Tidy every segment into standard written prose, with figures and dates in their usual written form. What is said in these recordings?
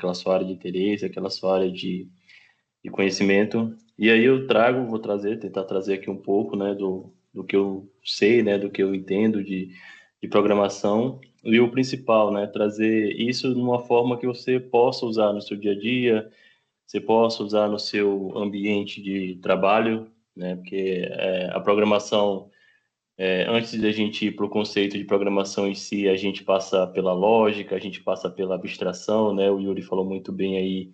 aquela sua área de interesse, aquela sua área de conhecimento. E aí vou tentar trazer aqui um pouco, né, do que eu sei, né, do que eu entendo de programação. E o principal, né, trazer isso numa forma que você possa usar no seu dia a dia, você possa usar no seu ambiente de trabalho, né, porque a programação, antes de a gente ir para o conceito de programação em si, a gente passa pela lógica, a gente passa pela abstração, né, o Yuri falou muito bem aí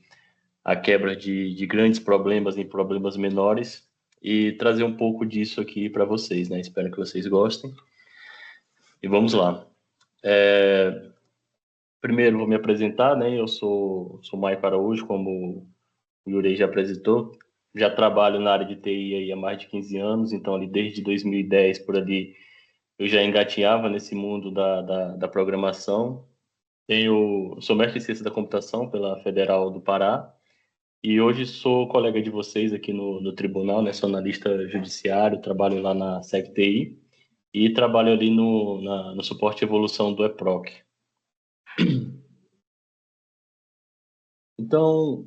a quebra de grandes problemas em problemas menores e trazer um pouco disso aqui para vocês, né? Espero que vocês gostem. E vamos lá. Primeiro, vou me apresentar, né? Eu sou Maico Araújo, como o Yuri já apresentou. Já trabalho na área de TI aí há mais de 15 anos, então ali desde 2010 por ali eu já engatinhava nesse mundo da programação. Sou mestre em ciência da computação pela Federal do Pará. E hoje sou colega de vocês aqui no tribunal, né? Sou analista judiciário, trabalho lá na SecTI e trabalho ali no suporte e evolução do EPROC. Então,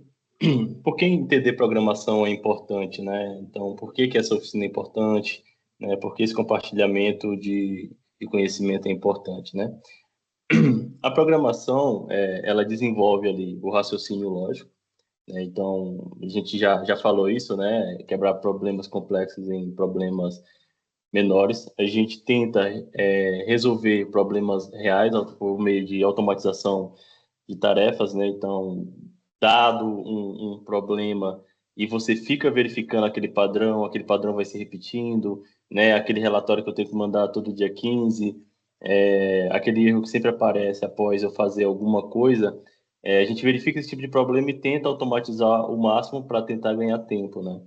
por que entender programação é importante, né? Então, por que essa oficina é importante, né? Por que esse compartilhamento de conhecimento é importante, né? A programação, ela desenvolve ali o raciocínio lógico, né? Então, a gente já falou isso, né? Quebrar problemas complexos em problemas menores. A gente tenta resolver problemas reais por meio de automatização de tarefas, né? Então, dado um problema e você fica verificando aquele padrão vai se repetindo, né? Aquele relatório que eu tenho que mandar todo dia 15, aquele erro que sempre aparece após eu fazer alguma coisa, a gente verifica esse tipo de problema e tenta automatizar o máximo para tentar ganhar tempo, né?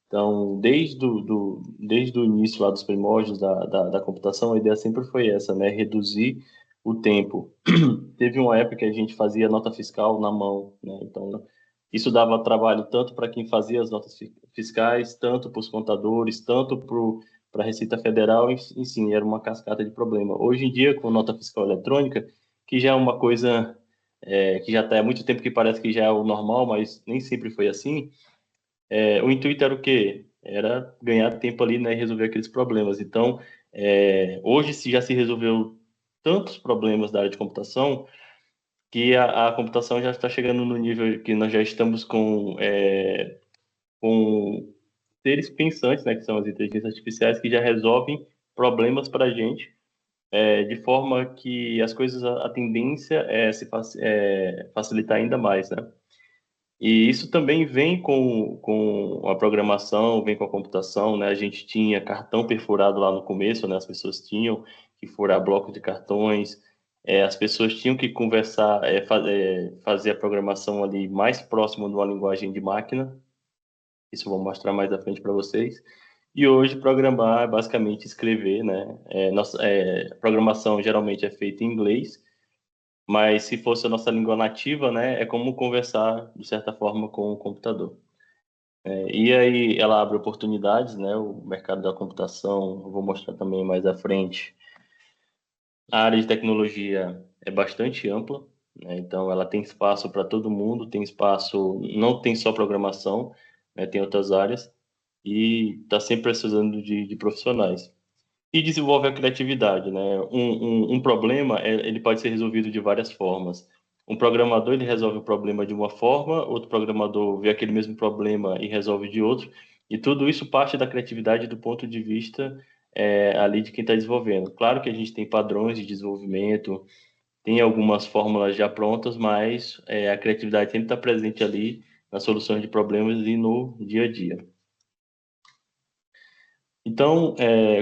Então, desde o início lá dos primórdios da computação, a ideia sempre foi essa, né? Reduzir o tempo. Teve uma época que a gente fazia nota fiscal na mão, né? Então, isso dava trabalho tanto para quem fazia as notas fiscais, tanto para os contadores, tanto para a Receita Federal, enfim, era uma cascata de problema. Hoje em dia, com nota fiscal eletrônica, que já é uma coisa que já está há muito tempo que parece que já é o normal, mas nem sempre foi assim, o intuito era o quê? Era ganhar tempo ali, né, e resolver aqueles problemas. Então, hoje já se resolveu tantos problemas da área de computação que a computação já está chegando no nível que nós já estamos com seres pensantes, né, que são as inteligências artificiais, que já resolvem problemas para a gente, de forma que as coisas, a tendência é facilitar ainda mais, né? E isso também vem com a programação, vem com a computação, né? A gente tinha cartão perfurado lá no começo, né? As pessoas tinham que furar bloco de cartões, as pessoas tinham que conversar, fazer a programação ali mais próximo de uma linguagem de máquina. Isso eu vou mostrar mais à frente para vocês. E hoje programar é basicamente escrever, né? Programação geralmente é feita em inglês, mas se fosse a nossa língua nativa, né, é como conversar, de certa forma, com o computador. E aí ela abre oportunidades, né, o mercado da computação, eu vou mostrar também mais à frente. A área de tecnologia é bastante ampla, né, então ela tem espaço para todo mundo, tem espaço, não tem só programação, né, tem outras áreas, e está sempre precisando de profissionais. E desenvolve a criatividade, né? Um problema, ele pode ser resolvido de várias formas. Um programador, ele resolve o problema de uma forma, outro programador vê aquele mesmo problema e resolve de outro, e tudo isso parte da criatividade do ponto de vista ali de quem está desenvolvendo. Claro que a gente tem padrões de desenvolvimento, tem algumas fórmulas já prontas, mas a criatividade sempre está presente ali nas soluções de problemas e no dia a dia. Então,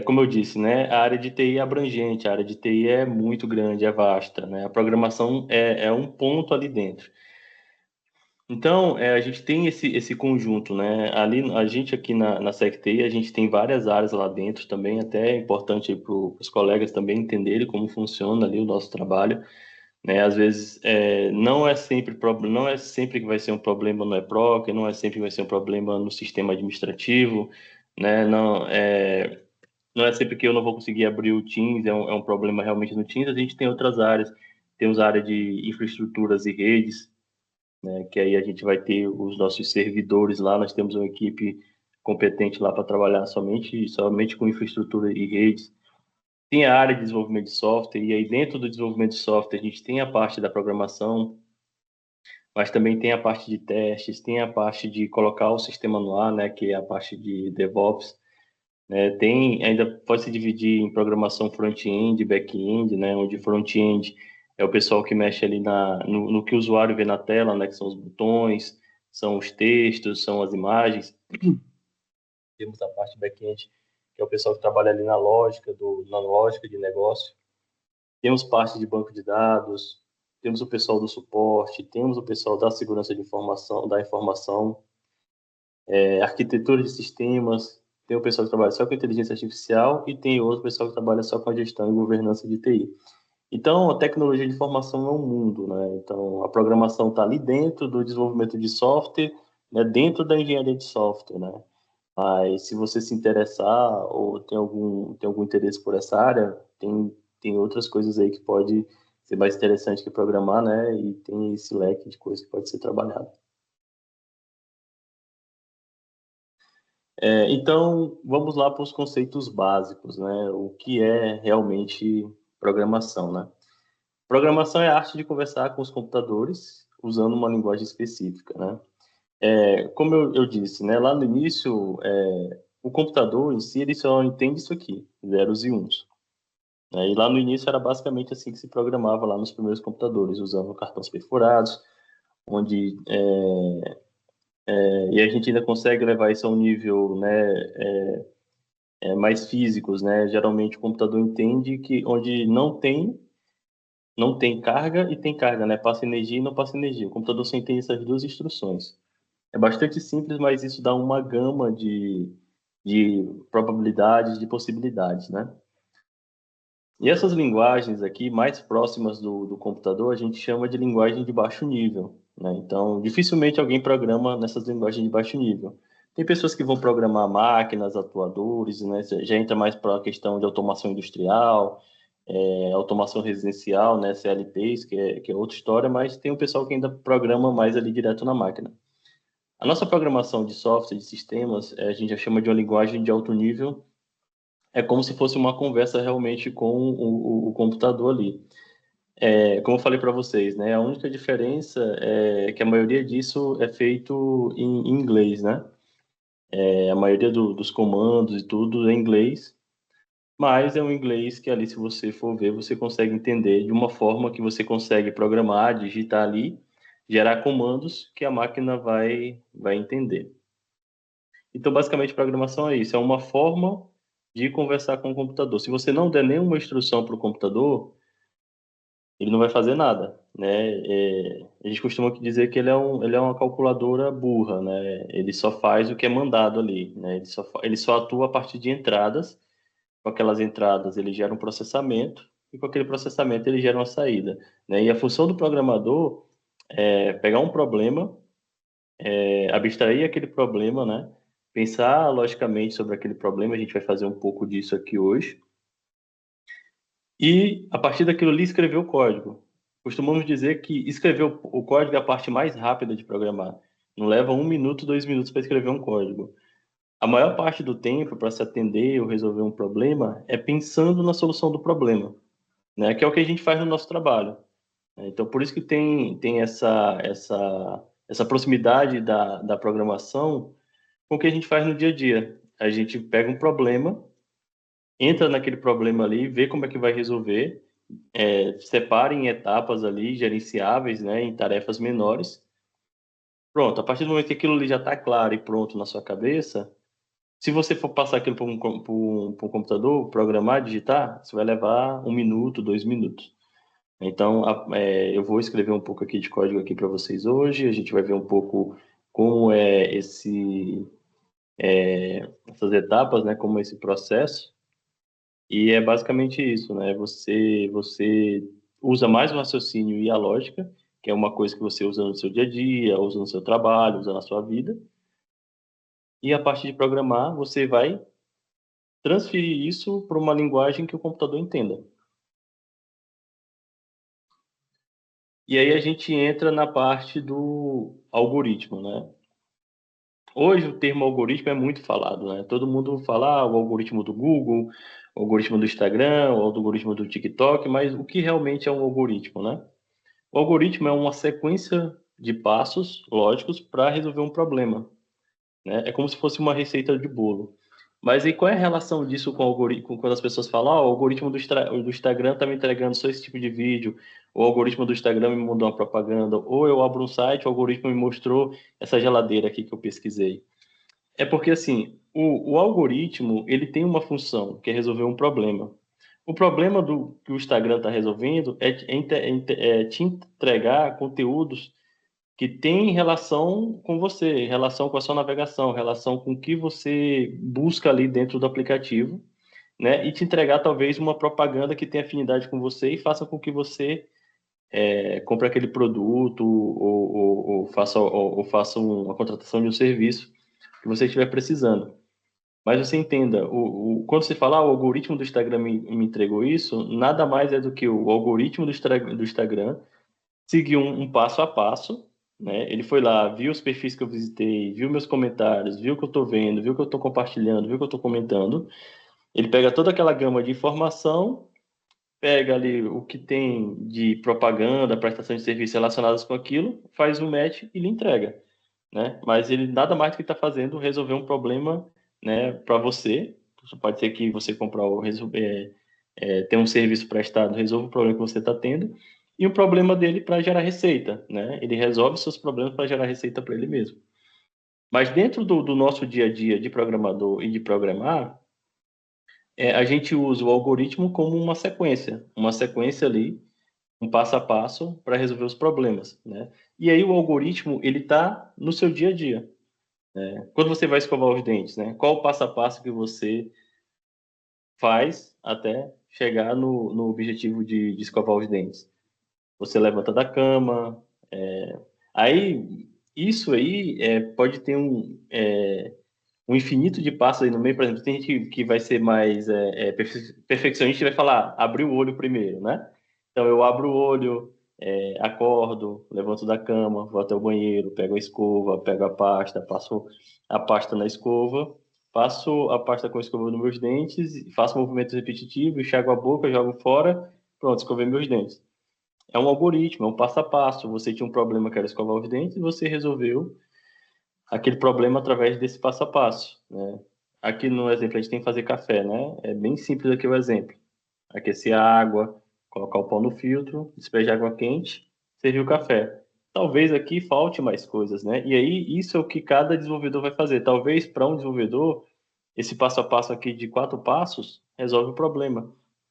como eu disse, né, a área de TI é abrangente, a área de TI é muito grande, é vasta, né? A programação é um ponto ali dentro. Então, a gente tem esse conjunto, né? Ali, a gente aqui na SecTI, a gente tem várias áreas lá dentro também, até é importante para os colegas também entenderem como funciona ali o nosso trabalho, né? Às vezes, não é sempre que vai ser um problema no EPROC, não é sempre que vai ser um problema no sistema administrativo, né? Não é sempre que eu não vou conseguir abrir o Teams, é um problema realmente no Teams. A gente tem outras áreas, temos a área de infraestruturas e redes, né? Que aí a gente vai ter os nossos servidores lá, nós temos uma equipe competente lá para trabalhar somente com infraestrutura e redes. Tem a área de desenvolvimento de software, e aí dentro do desenvolvimento de software a gente tem a parte da programação, mas também tem a parte de testes, tem a parte de colocar o sistema no ar, né, que é a parte de DevOps, né, ainda pode se dividir em programação front-end e back-end, né, onde front-end é o pessoal que mexe ali no que o usuário vê na tela, né, que são os botões, são os textos, são as imagens. Temos a parte back-end, que é o pessoal que trabalha ali na lógica de negócio. Temos parte de banco de dados, temos o pessoal do suporte, temos o pessoal da segurança de informação, da informação, arquitetura de sistemas, tem o pessoal que trabalha só com inteligência artificial e tem outro pessoal que trabalha só com a gestão e governança de TI. Então, a tecnologia de informação é um mundo, né? Então, a programação está ali dentro do desenvolvimento de software, né? Dentro da engenharia de software, né? Mas se você se interessar ou tem algum interesse por essa área, tem outras coisas aí que pode ser mais interessante que programar, né? E tem esse leque de coisas que pode ser trabalhado. Então, vamos lá para os conceitos básicos, né? O que é realmente programação, né? Programação é a arte de conversar com os computadores usando uma linguagem específica, né? Como eu disse, né? Lá no início, o computador em si, ele só entende isso aqui, zeros e uns. Né? E lá no início era basicamente assim que se programava lá nos primeiros computadores, usando cartões perfurados, onde e a gente ainda consegue levar isso a um nível, né, mais físicos, né? Geralmente o computador entende que onde não tem carga e tem carga, né? Passa energia e não passa energia. O computador só entende essas duas instruções. É bastante simples, mas isso dá uma gama de probabilidades, de possibilidades, né? E essas linguagens aqui, mais próximas do computador, a gente chama de linguagem de baixo nível, né? Então, dificilmente alguém programa nessas linguagens de baixo nível. Tem pessoas que vão programar máquinas, atuadores, né? Já entra mais para a questão de automação industrial, automação residencial, né? CLTs, que é outra história, mas tem um pessoal que ainda programa mais ali direto na máquina. A nossa programação de software, de sistemas, a gente já chama de uma linguagem de alto nível, é como se fosse uma conversa realmente com o computador ali. Como eu falei para vocês, né, a única diferença é que a maioria disso é feito em inglês, né? A maioria dos comandos e tudo é em inglês, mas é um inglês que ali, se você for ver, você consegue entender de uma forma que você consegue programar, digitar ali, gerar comandos que a máquina vai entender. Então, basicamente, programação é isso, é uma forma de conversar com o computador. Se você não der nenhuma instrução para o computador, ele não vai fazer nada, né? A gente costuma dizer que ele é uma calculadora burra, né? Ele só faz o que é mandado ali, né? Ele só atua a partir de entradas. Com aquelas entradas, ele gera um processamento e com aquele processamento ele gera uma saída, né? E a função do programador é pegar um problema, abstrair aquele problema, né? Pensar logicamente sobre aquele problema. A gente vai fazer um pouco disso aqui hoje. E, a partir daquilo ali, escrever o código. Costumamos dizer que escrever o código é a parte mais rápida de programar. Não leva 1 minuto, 2 minutos para escrever um código. A maior parte do tempo para se atender ou resolver um problema é pensando na solução do problema, né? Que é o que a gente faz no nosso trabalho. Então, por isso que tem essa proximidade da programação com o que a gente faz no dia a dia. A gente pega um problema, entra naquele problema ali, vê como é que vai resolver, separa em etapas ali, gerenciáveis, né, em tarefas menores. Pronto, a partir do momento que aquilo ali já está claro e pronto na sua cabeça, se você for passar aquilo para um computador, programar, digitar, você vai levar 1 minuto, 2 minutos. Então, eu vou escrever um pouco aqui de código aqui para vocês hoje. A gente vai ver um pouco como é essas etapas, né? Como é esse processo. E é basicamente isso, né? Você usa mais o raciocínio e a lógica, que é uma coisa que você usa no seu dia a dia, usa no seu trabalho, usa na sua vida. E a parte de programar, você vai transferir isso para uma linguagem que o computador entenda. E aí a gente entra na parte do algoritmo, né? Hoje o termo algoritmo é muito falado, né? Todo mundo fala o algoritmo do Google, o algoritmo do Instagram, o algoritmo do TikTok, mas o que realmente é um algoritmo, né? O algoritmo é uma sequência de passos lógicos para resolver um problema, né? É como se fosse uma receita de bolo. Mas aí qual é a relação disso com o algoritmo? Quando as pessoas falam, o algoritmo do Instagram está me entregando só esse tipo de vídeo, o algoritmo do Instagram me mandou uma propaganda, ou eu abro um site, o algoritmo me mostrou essa geladeira aqui que eu pesquisei. É porque, assim, o algoritmo, ele tem uma função, que é resolver um problema. O problema que o Instagram está resolvendo é te entregar conteúdos que têm relação com você, relação com a sua navegação, relação com o que você busca ali dentro do aplicativo, né? E te entregar, talvez, uma propaganda que tenha afinidade com você e faça com que você compre aquele produto ou faça uma contratação de um serviço que você estiver precisando. Mas você entenda, quando você fala, o algoritmo do Instagram me entregou isso, nada mais é do que o algoritmo do Instagram seguiu um passo a passo, né? Ele foi lá, viu os perfis que eu visitei, viu meus comentários, viu o que eu estou vendo, viu o que eu estou compartilhando, viu o que eu estou comentando. Ele pega toda aquela gama de informação, pega ali o que tem de propaganda, prestação de serviço relacionadas com aquilo, faz um match e lhe entrega, né? Mas ele nada mais do que está fazendo resolver um problema, né, para você. Pode ser que você comprar ou ter um serviço prestado resolva o problema que você está tendo e o problema dele para gerar receita, né? Ele resolve seus problemas para gerar receita para ele mesmo. Mas dentro do nosso dia a dia de programador e de programar, a gente usa o algoritmo como uma sequência ali, um passo a passo para resolver os problemas, né? E aí o algoritmo ele está no seu dia a dia. Quando você vai escovar os dentes, né? Qual o passo a passo que você faz até chegar no objetivo de escovar os dentes? Você levanta da cama, aí isso aí pode ter um infinito de passos aí no meio. Por exemplo, tem gente que vai ser mais perfeccionista e vai falar, abrir o olho primeiro, né? Então eu abro o olho, acordo, levanto da cama, vou até o banheiro, pego a escova, pego a pasta, passo a pasta na escova, passo a pasta com a escova nos meus dentes, faço movimentos repetitivos, enxago a boca, jogo fora, pronto, escovei meus dentes. É um algoritmo, é um passo a passo. Você tinha um problema que era escovar os dentes, e você resolveu aquele problema através desse passo a passo, né? Aqui no exemplo a gente tem que fazer café, né? É bem simples aqui o exemplo. Aquecer a água, colocar o pão no filtro, despejar água quente, servir o café. Talvez aqui falte mais coisas, né? E aí isso é o que cada desenvolvedor vai fazer. Talvez para um desenvolvedor esse passo a passo aqui de 4 passos resolve o problema.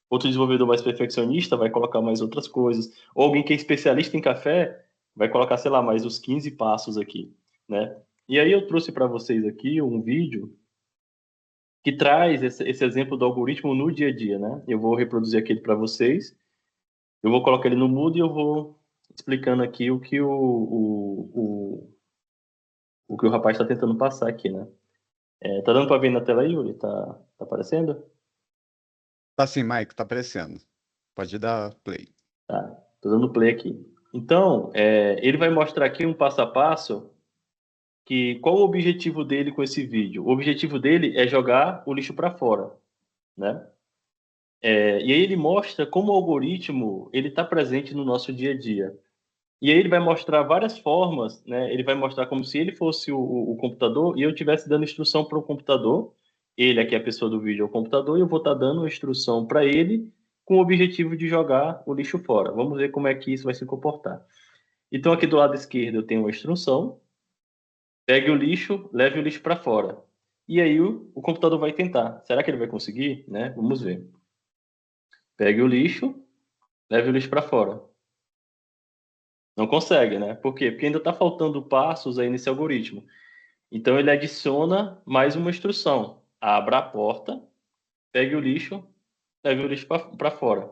Outro desenvolvedor mais perfeccionista vai colocar mais outras coisas. Ou alguém que é especialista em café vai colocar, sei lá, mais os 15 passos aqui, né? E aí eu trouxe para vocês aqui um vídeo que traz esse exemplo do algoritmo no dia a dia, né? Eu vou reproduzir aquele para vocês. Eu vou colocar ele no mudo e eu vou explicando aqui o que o que o rapaz está tentando passar aqui, né? Tá dando para ver na tela aí, Yuri? Tá aparecendo? Tá sim, Mike, tá aparecendo. Pode dar play. Tá, tô dando play aqui. Então, ele vai mostrar aqui um passo a passo que qual o objetivo dele com esse vídeo? O objetivo dele é jogar o lixo para fora, né? E aí ele mostra como o algoritmo ele está presente no nosso dia a dia. E aí ele vai mostrar várias formas, né? Ele vai mostrar como se ele fosse o computador e eu estivesse dando instrução para o computador. Ele aqui é a pessoa do vídeo é o computador e eu vou estar dando uma instrução para ele com o objetivo de jogar o lixo fora. Vamos ver como é que isso vai se comportar. Então aqui do lado esquerdo eu tenho uma instrução: pegue o lixo, leve o lixo para fora. E aí o computador vai tentar. Será que ele vai conseguir, né? Vamos ver. Pegue o lixo, leve o lixo para fora. Não consegue, né? Por quê? Porque ainda está faltando passos aí nesse algoritmo. Então ele adiciona mais uma instrução: abra a porta, pegue o lixo, leve o lixo para fora.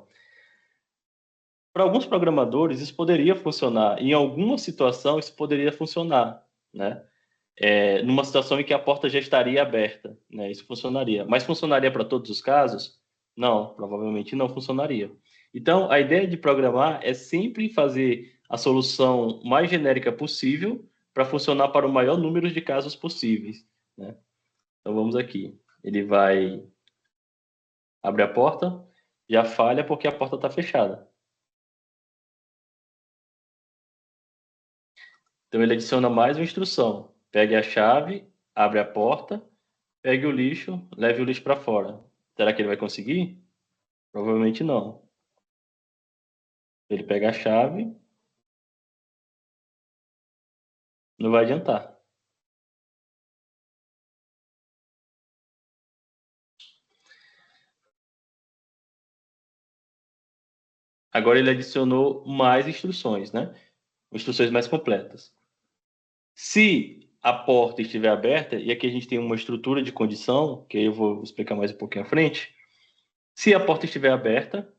Para alguns programadores isso poderia funcionar. Em alguma situação isso poderia funcionar, né? Numa situação em que a porta já estaria aberta, né? Isso funcionaria. Mas funcionaria para todos os casos? Não, provavelmente não funcionaria. Então, a ideia de programar é sempre fazer a solução mais genérica possível para funcionar para o maior número de casos possíveis, né? Então, vamos aqui. Ele vai abrir a porta, já falha porque a porta está fechada. Então, ele adiciona mais uma instrução. Pegue a chave, abre a porta, pegue o lixo, leve o lixo para fora. Será que ele vai conseguir? Provavelmente não. Ele pega a chave, não vai adiantar. Agora ele adicionou mais instruções, né? Instruções mais completas. Se a porta estiver aberta, e aqui a gente tem uma estrutura de condição, que eu vou explicar mais um pouquinho à frente. Se a porta estiver aberta,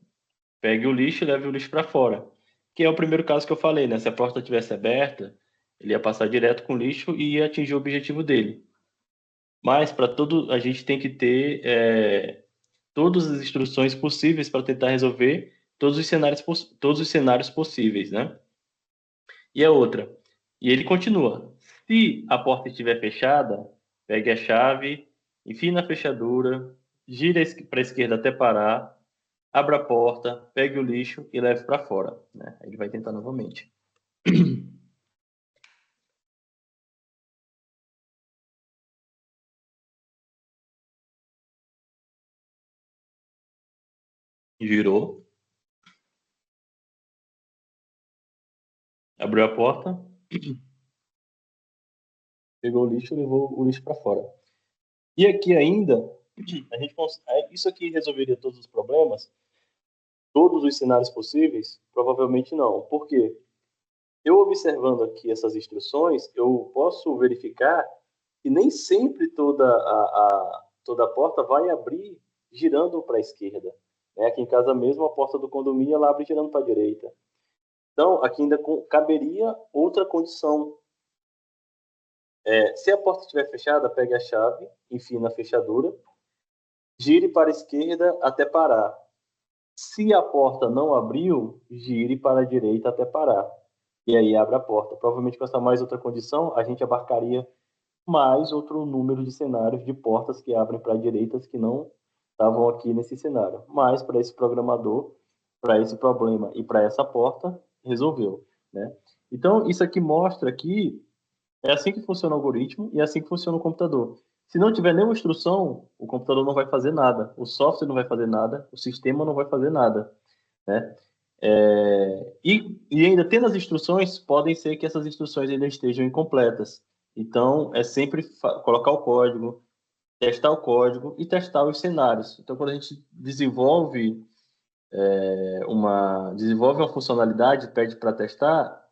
pegue o lixo e leve o lixo para fora. Que é o primeiro caso que eu falei, né? Se a porta estivesse aberta, ele ia passar direto com o lixo e ia atingir o objetivo dele. Mas para tudo, a gente tem que ter todas as instruções possíveis para tentar resolver todos os cenários possíveis, né? E a outra. E ele continua. Se a porta estiver fechada, pegue a chave, enfie na fechadura, gira para a esquerda até parar, abra a porta, pegue o lixo e leve para fora, né? Ele vai tentar novamente. Girou, abriu a porta, pegou o lixo e levou o lixo para fora. E aqui ainda, isso aqui resolveria todos os problemas? Todos os cenários possíveis? Provavelmente não. Por quê? Eu observando aqui essas instruções, eu posso verificar que nem sempre toda a porta vai abrir girando para a esquerda. Né? Aqui em casa mesmo, a porta do condomínio ela abre girando para a direita. Então, aqui ainda caberia outra condição. Se a porta estiver fechada, pegue a chave, enfie na fechadura, gire para a esquerda até parar. Se a porta não abriu, gire para a direita até parar. E aí abre a porta. Provavelmente com essa mais outra condição, a gente abarcaria mais outro número de cenários de portas que abrem para direitas que não estavam aqui nesse cenário. Mas para esse programador, para esse problema e para essa porta, resolveu, né? Então, isso aqui mostra que é assim que funciona o algoritmo e é assim que funciona o computador. Se não tiver nenhuma instrução, o computador não vai fazer nada, o software não vai fazer nada, o sistema não vai fazer nada, né? E ainda tendo as instruções, podem ser que essas instruções ainda estejam incompletas. Então, é sempre colocar o código, testar o código e testar os cenários. Então, quando a gente desenvolve uma funcionalidade, pede para testar,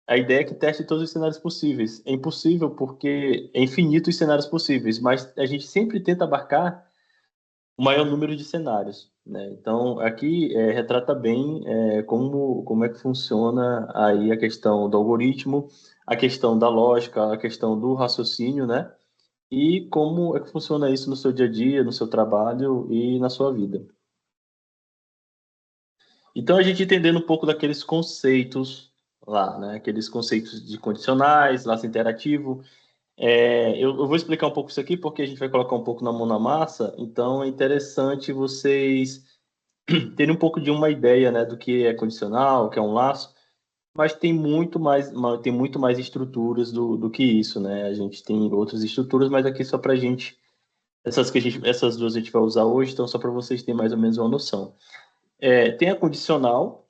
a ideia é que teste todos os cenários possíveis. É impossível porque é infinito os cenários possíveis, mas a gente sempre tenta abarcar o maior número de cenários, né? Então, aqui retrata bem como é que funciona aí a questão do algoritmo, a questão da lógica, a questão do raciocínio, né? E como é que funciona isso no seu dia a dia, no seu trabalho e na sua vida. Então, a gente entendendo um pouco daqueles conceitos lá, né? Aqueles conceitos de condicionais, laço interativo. Eu vou explicar um pouco isso aqui porque a gente vai colocar um pouco na mão na massa, então é interessante vocês terem um pouco de uma ideia, né, do que é condicional, o que é um laço, mas tem muito mais estruturas do que isso, né? A gente tem outras estruturas, mas aqui só para a gente, essas duas a gente vai usar hoje, então só para vocês terem mais ou menos uma noção. Tem a condicional,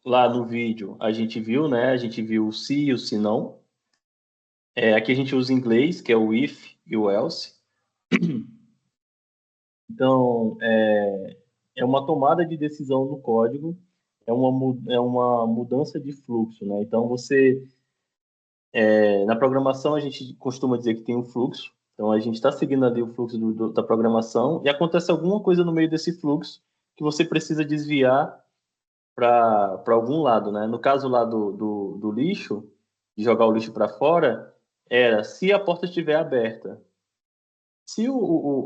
lá no vídeo a gente viu, né? A gente viu o se e o se não. Aqui a gente usa em inglês, que é o if e o else. Então, é uma tomada de decisão no código, é uma mudança de fluxo, né? Então, na programação, a gente costuma dizer que tem um fluxo, então a gente está seguindo ali o fluxo da programação e acontece alguma coisa no meio desse fluxo que você precisa desviar para algum lado, né? No caso lá do lixo, de jogar o lixo para fora, era se a porta estiver aberta. Se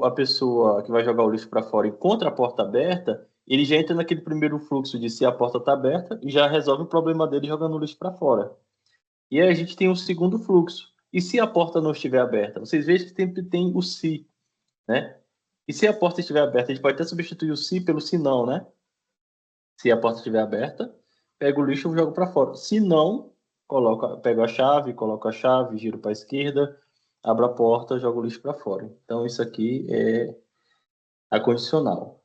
a pessoa que vai jogar o lixo para fora encontra a porta aberta, ele já entra naquele primeiro fluxo de se a porta está aberta e já resolve o problema dele jogando o lixo para fora. E aí a gente tem o segundo fluxo. E se a porta não estiver aberta? Vocês veem que sempre tem o se, né? E se a porta estiver aberta, a gente pode até substituir o se pelo se não, né? Se a porta estiver aberta, pego o lixo e jogo para fora. Se não, pego coloco a chave, giro para a esquerda, abro a porta, jogo o lixo para fora. Então isso aqui é a condicional.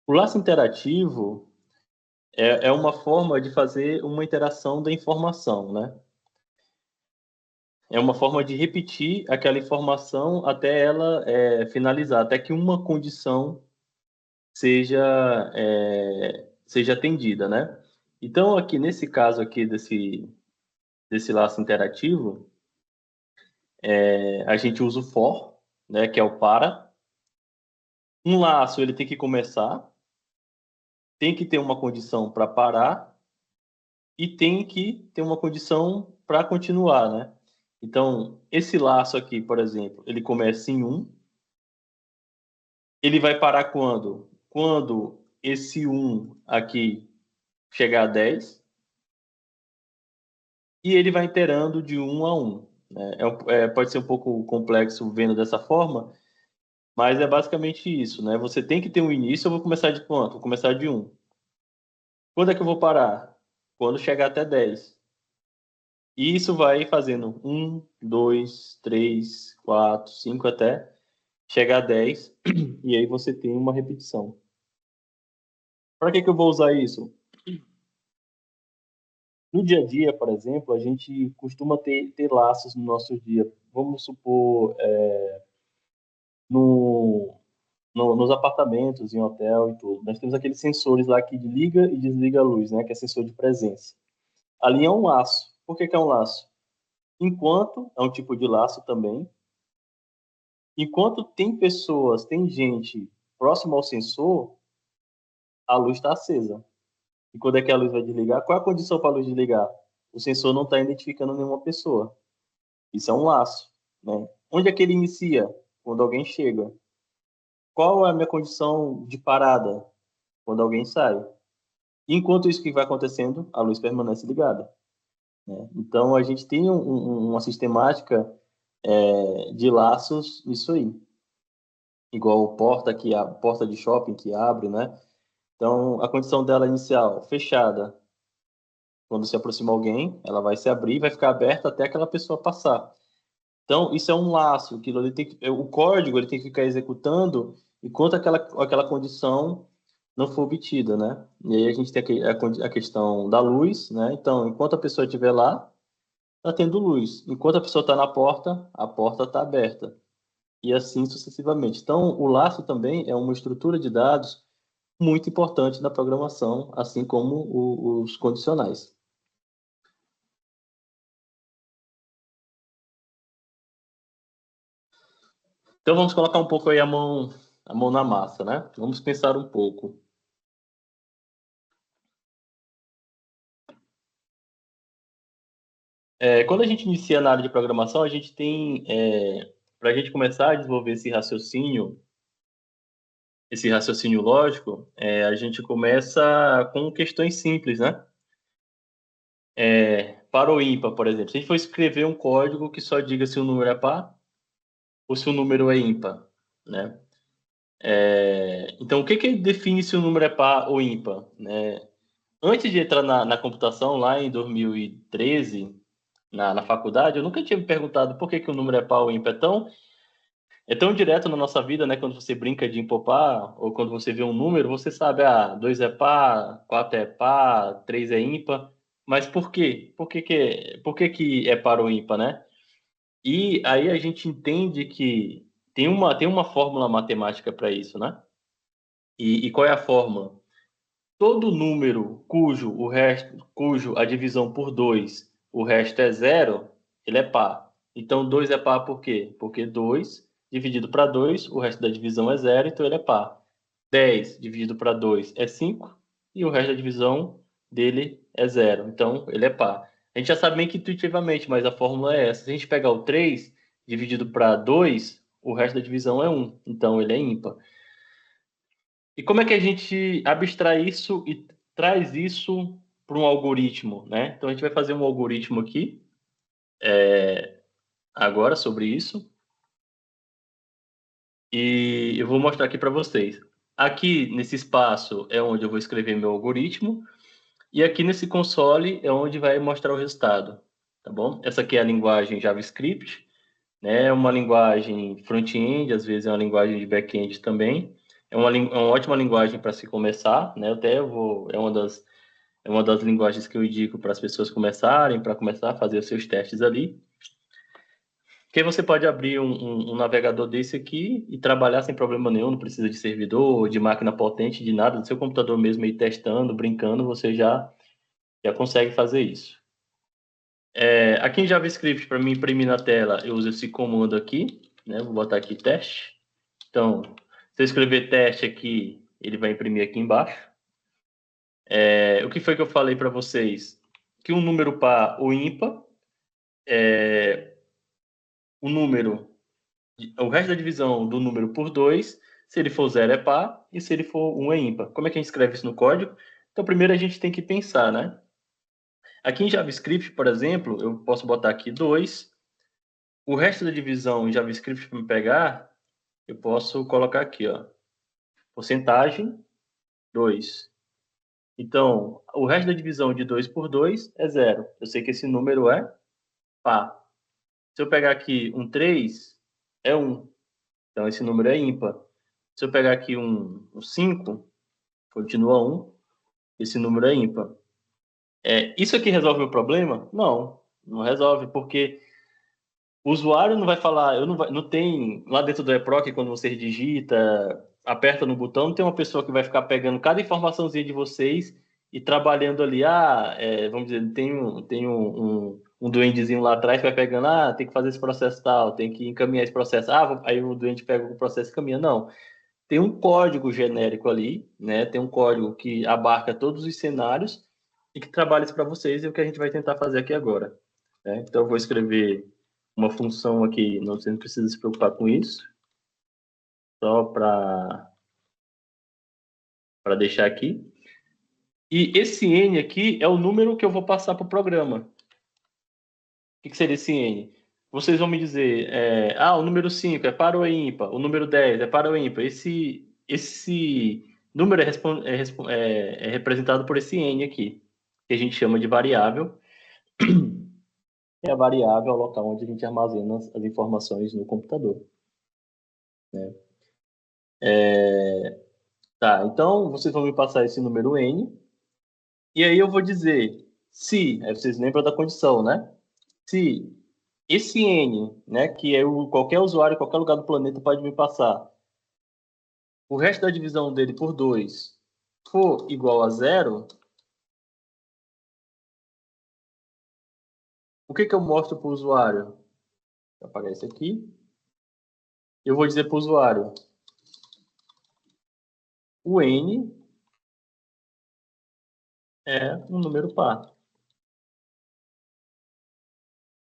O laço interativo é uma forma de fazer uma interação da informação, né? É uma forma de repetir aquela informação até ela finalizar, até que uma condição seja atendida, né? Então, aqui nesse caso aqui desse laço interativo, a gente usa o for, né, que é o para. Um laço ele tem que começar, tem que ter uma condição para parar e tem que ter uma condição para continuar, né? Então, esse laço aqui, por exemplo, ele começa em 1, ele vai parar quando? Quando esse 1 aqui chegar a 10, e ele vai iterando de 1 a 1. Né? Pode ser um pouco complexo vendo dessa forma, mas é basicamente isso, né? Você tem que ter um início, eu vou começar de quanto? Vou começar de 1. Quando é que eu vou parar? Quando chegar até 10. E isso vai fazendo 1, 2, 3, 4, 5 até chegar a 10, e aí você tem uma repetição. Para que eu vou usar isso? No dia a dia, por exemplo, a gente costuma ter laços no nosso dia. Vamos supor, nos apartamentos, em hotel e tudo. Nós temos aqueles sensores lá que liga e desliga a luz, né? Que é sensor de presença. Ali é um laço. Por que é um laço? Enquanto, é um tipo de laço também, enquanto tem pessoas, tem gente próximo ao sensor, a luz está acesa. E quando é que a luz vai desligar? Qual é a condição para a luz desligar? O sensor não está identificando nenhuma pessoa. Isso é um laço, né? Onde é que ele inicia? Quando alguém chega. Qual é a minha condição de parada? Quando alguém sai. Enquanto isso que vai acontecendo, a luz permanece ligada. Né? Então, a gente tem uma sistemática de laços, isso aí. Igual porta de shopping que abre, né? Então, a condição dela inicial, fechada. Quando se aproxima alguém, ela vai se abrir e vai ficar aberta até aquela pessoa passar. Então, isso é um laço. O código ele tem que ficar executando enquanto aquela condição não for obtida, né? E aí a gente tem a questão da luz, né? Então, enquanto a pessoa estiver lá, está tendo luz. Enquanto a pessoa está na porta, a porta está aberta. E assim sucessivamente. Então, o laço também é uma estrutura de dados muito importante na programação, assim como os condicionais. Então, vamos colocar um pouco aí a mão na massa, né? Vamos pensar um pouco. Quando a gente inicia na área de programação, a gente tem, para a gente começar a desenvolver esse raciocínio lógico, a gente começa com questões simples, né? Par ou ímpar, por exemplo. Se a gente for escrever um código que só diga se o número é par ou se o número é ímpar, né? Então, o que define se o número é par ou ímpar? Né? Antes de entrar na computação, lá em 2013, na faculdade, eu nunca tinha me perguntado por que o número é par ou ímpar. É tão direto na nossa vida, né? Quando você brinca de empopar, ou quando você vê um número, você sabe, 2 é par, 4 é par, 3 é ímpar. Mas por quê? Por que é par ou ímpar, né? E aí a gente entende que tem uma fórmula matemática para isso, né? E qual é a fórmula? Todo número cujo a divisão por 2, o resto é zero, ele é par. Então, 2 é par por quê? Porque 2 dividido para 2, o resto da divisão é zero, então ele é par. 10 dividido para 2 é 5, e o resto da divisão dele é zero. Então, ele é par. A gente já sabe meio que intuitivamente, mas a fórmula é essa. Se a gente pegar o 3 dividido para 2, o resto da divisão é 1. Então, ele é ímpar. E como é que a gente abstrai isso e traz isso para um algoritmo, né? Então, a gente vai fazer um algoritmo aqui, agora, sobre isso. E eu vou mostrar aqui para vocês. Aqui, nesse espaço, é onde eu vou escrever meu algoritmo. E aqui nesse console é onde vai mostrar o resultado, tá bom? Essa aqui é a linguagem JavaScript, né? É uma linguagem front-end, às vezes é uma linguagem de back-end também. É uma ótima linguagem para se começar, né? É uma das linguagens que eu indico para as pessoas começarem, para começar a fazer os seus testes ali. Porque você pode abrir um navegador desse aqui e trabalhar sem problema nenhum, não precisa de servidor, de máquina potente, de nada, do seu computador mesmo aí testando, brincando, você já consegue fazer isso. Aqui em JavaScript, para mim imprimir na tela, eu uso esse comando aqui, né? Vou botar aqui teste. Então, se eu escrever teste aqui, ele vai imprimir aqui embaixo. O que foi que eu falei para vocês? Que um número par ou ímpar, o resto da divisão do número por 2, se ele for 0 é par e se ele for 1 é ímpar. Como é que a gente escreve isso no código? Então, primeiro a gente tem que pensar, né? Aqui em JavaScript, por exemplo, eu posso botar aqui 2. O resto da divisão em JavaScript para me pegar, eu posso colocar aqui, ó, porcentagem 2. Então, o resto da divisão de 2 por 2 é 0. Eu sei que esse número é par. Se eu pegar aqui um 3, é 1. Então, esse número é ímpar. Se eu pegar aqui um 5, continua 1. Esse número é ímpar. Isso aqui resolve o problema? Não, não resolve, porque o usuário não vai falar, não tem, lá dentro do eProc, quando você digita, aperta no botão, não tem uma pessoa que vai ficar pegando cada informaçãozinha de vocês e trabalhando ali, vamos dizer, tem um duendezinho lá atrás que vai pegando, tem que fazer esse processo tal, tem que encaminhar esse processo, aí o duende pega o processo e caminha. Não, tem um código genérico ali, né? Tem um código que abarca todos os cenários e que trabalha isso para vocês, e é o que a gente vai tentar fazer aqui agora, né? Então, eu vou escrever uma função aqui, você não precisa se preocupar com isso, só para deixar aqui. E esse n aqui é o número que eu vou passar para o programa. O que seria esse n? Vocês vão me dizer, o número 5 é par ou é ímpar, o número 10 é par ou é ímpar. Esse número é representado por esse n aqui, que a gente chama de variável. É a variável, é o local onde a gente armazena as informações no computador, né? Tá, então vocês vão me passar esse número n, e aí eu vou dizer se, aí vocês lembram da condição, né? Se esse n, né, que qualquer usuário, em qualquer lugar do planeta pode me passar, o resto da divisão dele por 2 for igual a 0, o que eu mostro para o usuário? Vou apagar isso aqui. Eu vou dizer para o usuário, o n é um número par.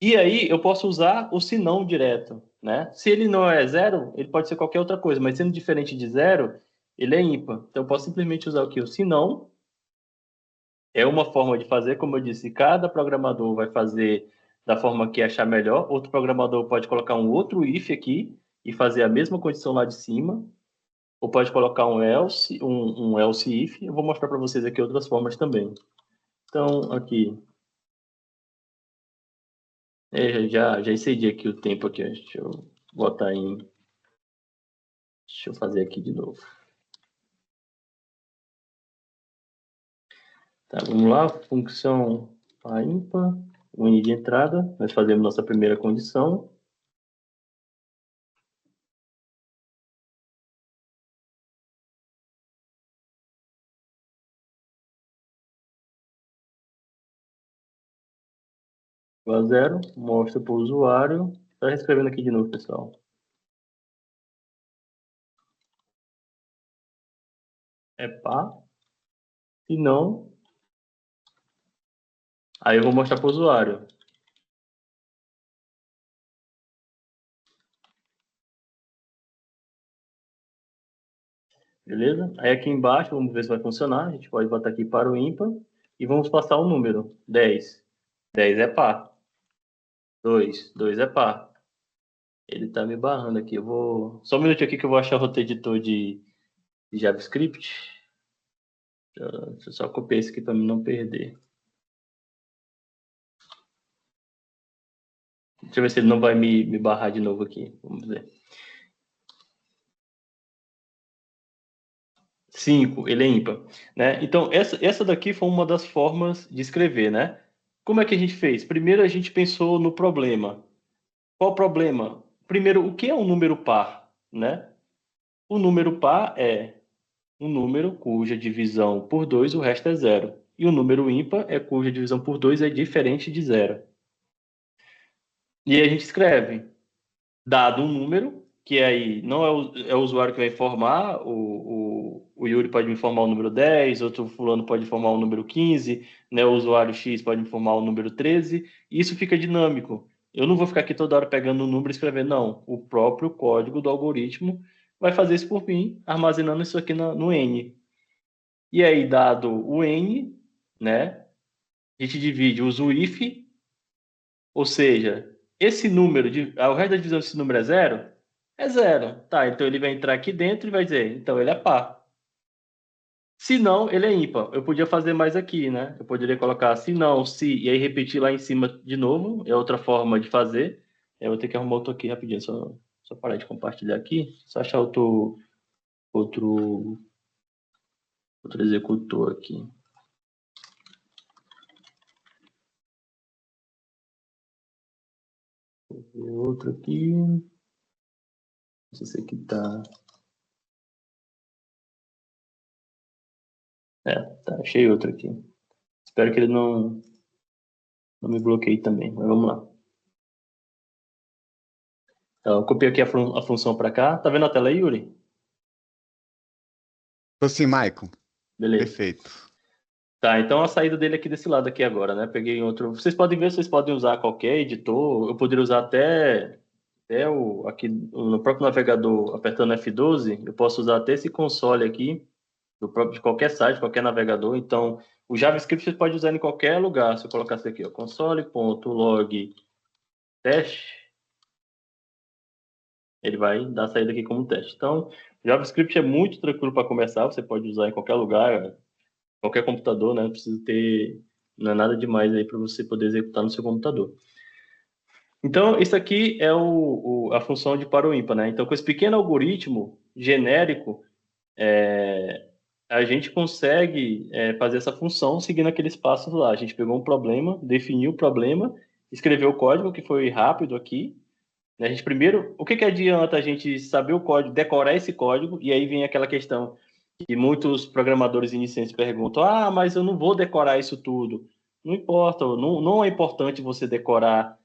E aí eu posso usar o senão direto, né? Se ele não é 0, ele pode ser qualquer outra coisa, mas sendo diferente de 0, ele é ímpar. Então eu posso simplesmente usar aqui o senão. É uma forma de fazer, como eu disse, cada programador vai fazer da forma que achar melhor. Outro programador pode colocar um outro if aqui e fazer a mesma condição lá de cima, ou pode colocar um else, um else if. Eu vou mostrar para vocês aqui outras formas também. Então, aqui, já excedi aqui o tempo aqui. Deixa eu botar em... Deixa eu fazer aqui de novo. Tá, vamos lá. Função par ímpar, unidade de entrada. Nós fazemos nossa primeira condição. Igual a 0, mostra para o usuário. Está reescrevendo aqui de novo, pessoal. É par. Se não, aí eu vou mostrar para o usuário. beleza? Aí aqui embaixo, vamos ver se vai funcionar. A gente pode botar aqui para o ímpar e vamos passar o número, 10. 10 é par. 2 é par. Ele tá me barrando aqui. Eu vou... Só um minutinho aqui que eu vou achar outro editor de JavaScript. Deixa eu só copiar isso aqui para mim não perder. Deixa eu ver se ele não vai me barrar de novo aqui. Vamos ver. 5, ele é ímpar, né? Então, essa daqui foi uma das formas de escrever, né? Como é que a gente fez? Primeiro, a gente pensou no problema. Qual o problema? Primeiro, o que é um número par, né? O número par é um número cuja divisão por 2 o resto é zero. E o número ímpar é cuja divisão por 2 é diferente de zero. E aí a gente escreve, dado um número, que aí não é o usuário que vai informar, o Yuri pode me informar o número 10, outro fulano pode informar o número 15, né, o usuário X pode me informar o número 13, e isso fica dinâmico. Eu não vou ficar aqui toda hora pegando o número e escrevendo, não. O próprio código do algoritmo vai fazer isso por mim, armazenando isso aqui no N. E aí, dado o N, né, a gente divide, usa o if, ou seja, esse número, o resto da divisão desse número é zero? É zero. Tá, então ele vai entrar aqui dentro e vai dizer, então ele é par. Se não, ele é ímpar. Eu podia fazer mais aqui, né? Eu poderia colocar se não, se, e aí repetir lá em cima de novo. É outra forma de fazer. Eu vou ter que arrumar outro aqui rapidinho. Só parar de compartilhar aqui. Só achar outro executor aqui. Vou ver outro aqui. Não sei se esse aqui tá... Tá. Achei outro aqui. Espero que ele não me bloqueie também. Mas vamos lá. Então, eu copiei aqui a função para cá. Tá vendo a tela aí, Yuri? Tô sim, Maicon. Beleza. Perfeito. Tá, então a saída dele aqui desse lado aqui agora, né? Peguei outro. Vocês podem ver, vocês podem usar qualquer editor. Eu poderia usar até aqui no próprio navegador, apertando F12, eu posso usar até esse console aqui, de qualquer site, qualquer navegador. Então, o JavaScript você pode usar em qualquer lugar. Se eu colocasse aqui, ó, console.log teste, ele vai dar a saída aqui como teste. Então, JavaScript é muito tranquilo para começar, você pode usar em qualquer lugar, qualquer computador, né? Não precisa ter, não é nada demais aí para você poder executar no seu computador. Então, isso aqui é a função de par ou ímpar, né? Então, com esse pequeno algoritmo genérico, a gente consegue fazer essa função seguindo aqueles passos lá. A gente pegou um problema, definiu o problema, escreveu o código, que foi rápido aqui, né? A gente primeiro, o que adianta a gente saber o código, decorar esse código, e aí vem aquela questão que muitos programadores iniciantes perguntam, mas eu não vou decorar isso tudo. Não importa, não é importante você decorar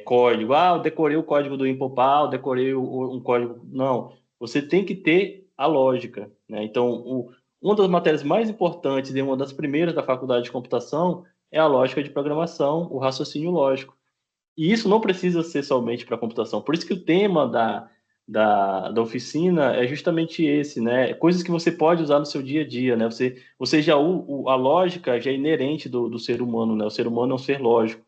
código. Eu decorei o código do Impopal, decorei um código... Não, você tem que ter a lógica, né? Então, uma das matérias mais importantes e uma das primeiras da faculdade de computação é a lógica de programação, o raciocínio lógico. E isso não precisa ser somente para computação. Por isso que o tema da oficina é justamente esse, né? Coisas que você pode usar no seu dia a dia, né? Você já a lógica já é inerente do ser humano, né? O ser humano é um ser lógico.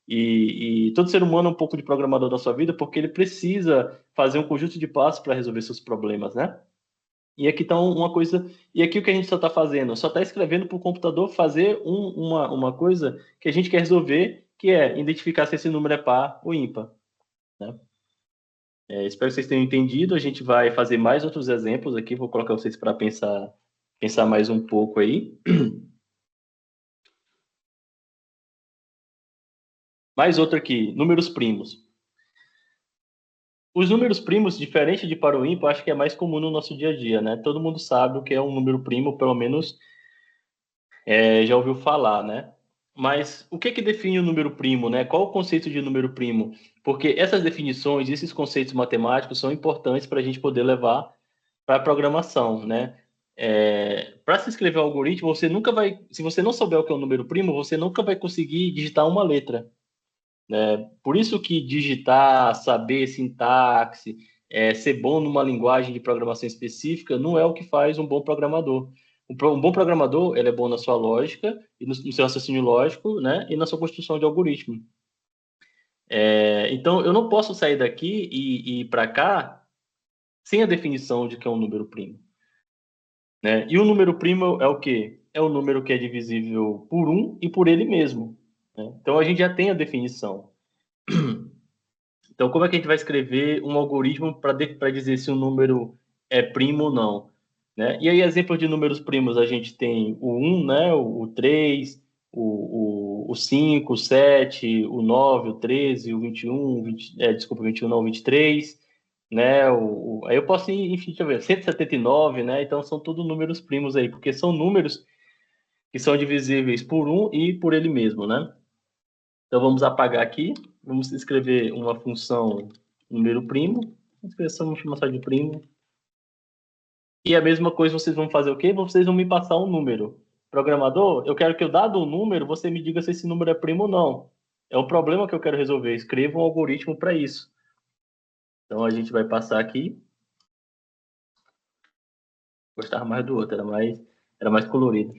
E todo ser humano é um pouco de programador da sua vida porque ele precisa fazer um conjunto de passos para resolver seus problemas, né? E aqui está uma coisa. E aqui o que a gente só está fazendo? Só está escrevendo para o computador fazer uma coisa que a gente quer resolver, que é identificar se esse número é par ou ímpar, né? Espero que vocês tenham entendido. A gente vai fazer mais outros exemplos aqui. Vou colocar vocês para pensar mais um pouco aí. Mais outro aqui, números primos. Os números primos, diferente de par ou ímpar, acho que é mais comum no nosso dia a dia, né? Todo mundo sabe o que é um número primo, pelo menos já ouviu falar, né? Mas o que define o número primo, né? Qual o conceito de número primo? Porque essas definições, esses conceitos matemáticos são importantes para a gente poder levar para a programação, né? Para se escrever um algoritmo, você nunca vai, se você não souber o que é um número primo, você nunca vai conseguir digitar uma letra, né? Por isso que digitar, saber sintaxe, ser bom numa linguagem de programação específica não é o que faz um bom programador. Um bom programador, ele é bom na sua lógica, e no seu raciocínio lógico, né? E na sua construção de algoritmo. Então, eu não posso sair daqui e ir para cá sem a definição de que é um número primo. Né? E o número primo é o quê? É o número que é divisível por 1 e por ele mesmo. Né? Então, a gente já tem a definição. Então, como é que a gente vai escrever um algoritmo para dizer se um número é primo ou não? Né? E aí, exemplo de números primos, a gente tem o 1, né? o 3, o 5, o 7, o 9, o 13, o 21, desculpa, 21 não, o 23, né? Aí eu posso ir, enfim, deixa eu ver, 179, né? Então, são tudo números primos aí, porque são números que são divisíveis por 1 e por ele mesmo, né? Então, vamos apagar aqui, vamos escrever uma função número primo, vamos chamar só de primo. E a mesma coisa vocês vão fazer o quê? Vocês vão me passar um número. Programador, eu quero que, dado um número, você me diga se esse número é primo ou não. É um problema que eu quero resolver. Escreva um algoritmo para isso. Então, a gente vai passar aqui. Gostava mais do outro, era mais colorido.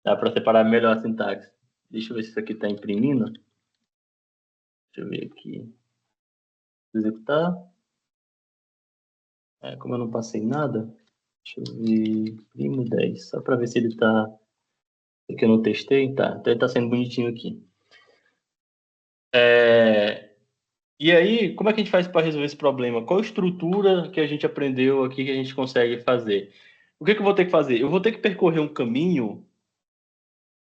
Dá para separar melhor a sintaxe. Deixa eu ver se isso aqui está imprimindo. Deixa eu ver aqui. Executar. Como eu não passei nada, deixa eu ver. Primo 10. Só para ver se ele está. Aqui eu não testei. Tá. Então ele está sendo bonitinho aqui. E aí, como é que a gente faz para resolver esse problema? Qual estrutura que a gente aprendeu aqui que a gente consegue fazer? O que eu vou ter que fazer? Eu vou ter que percorrer um caminho.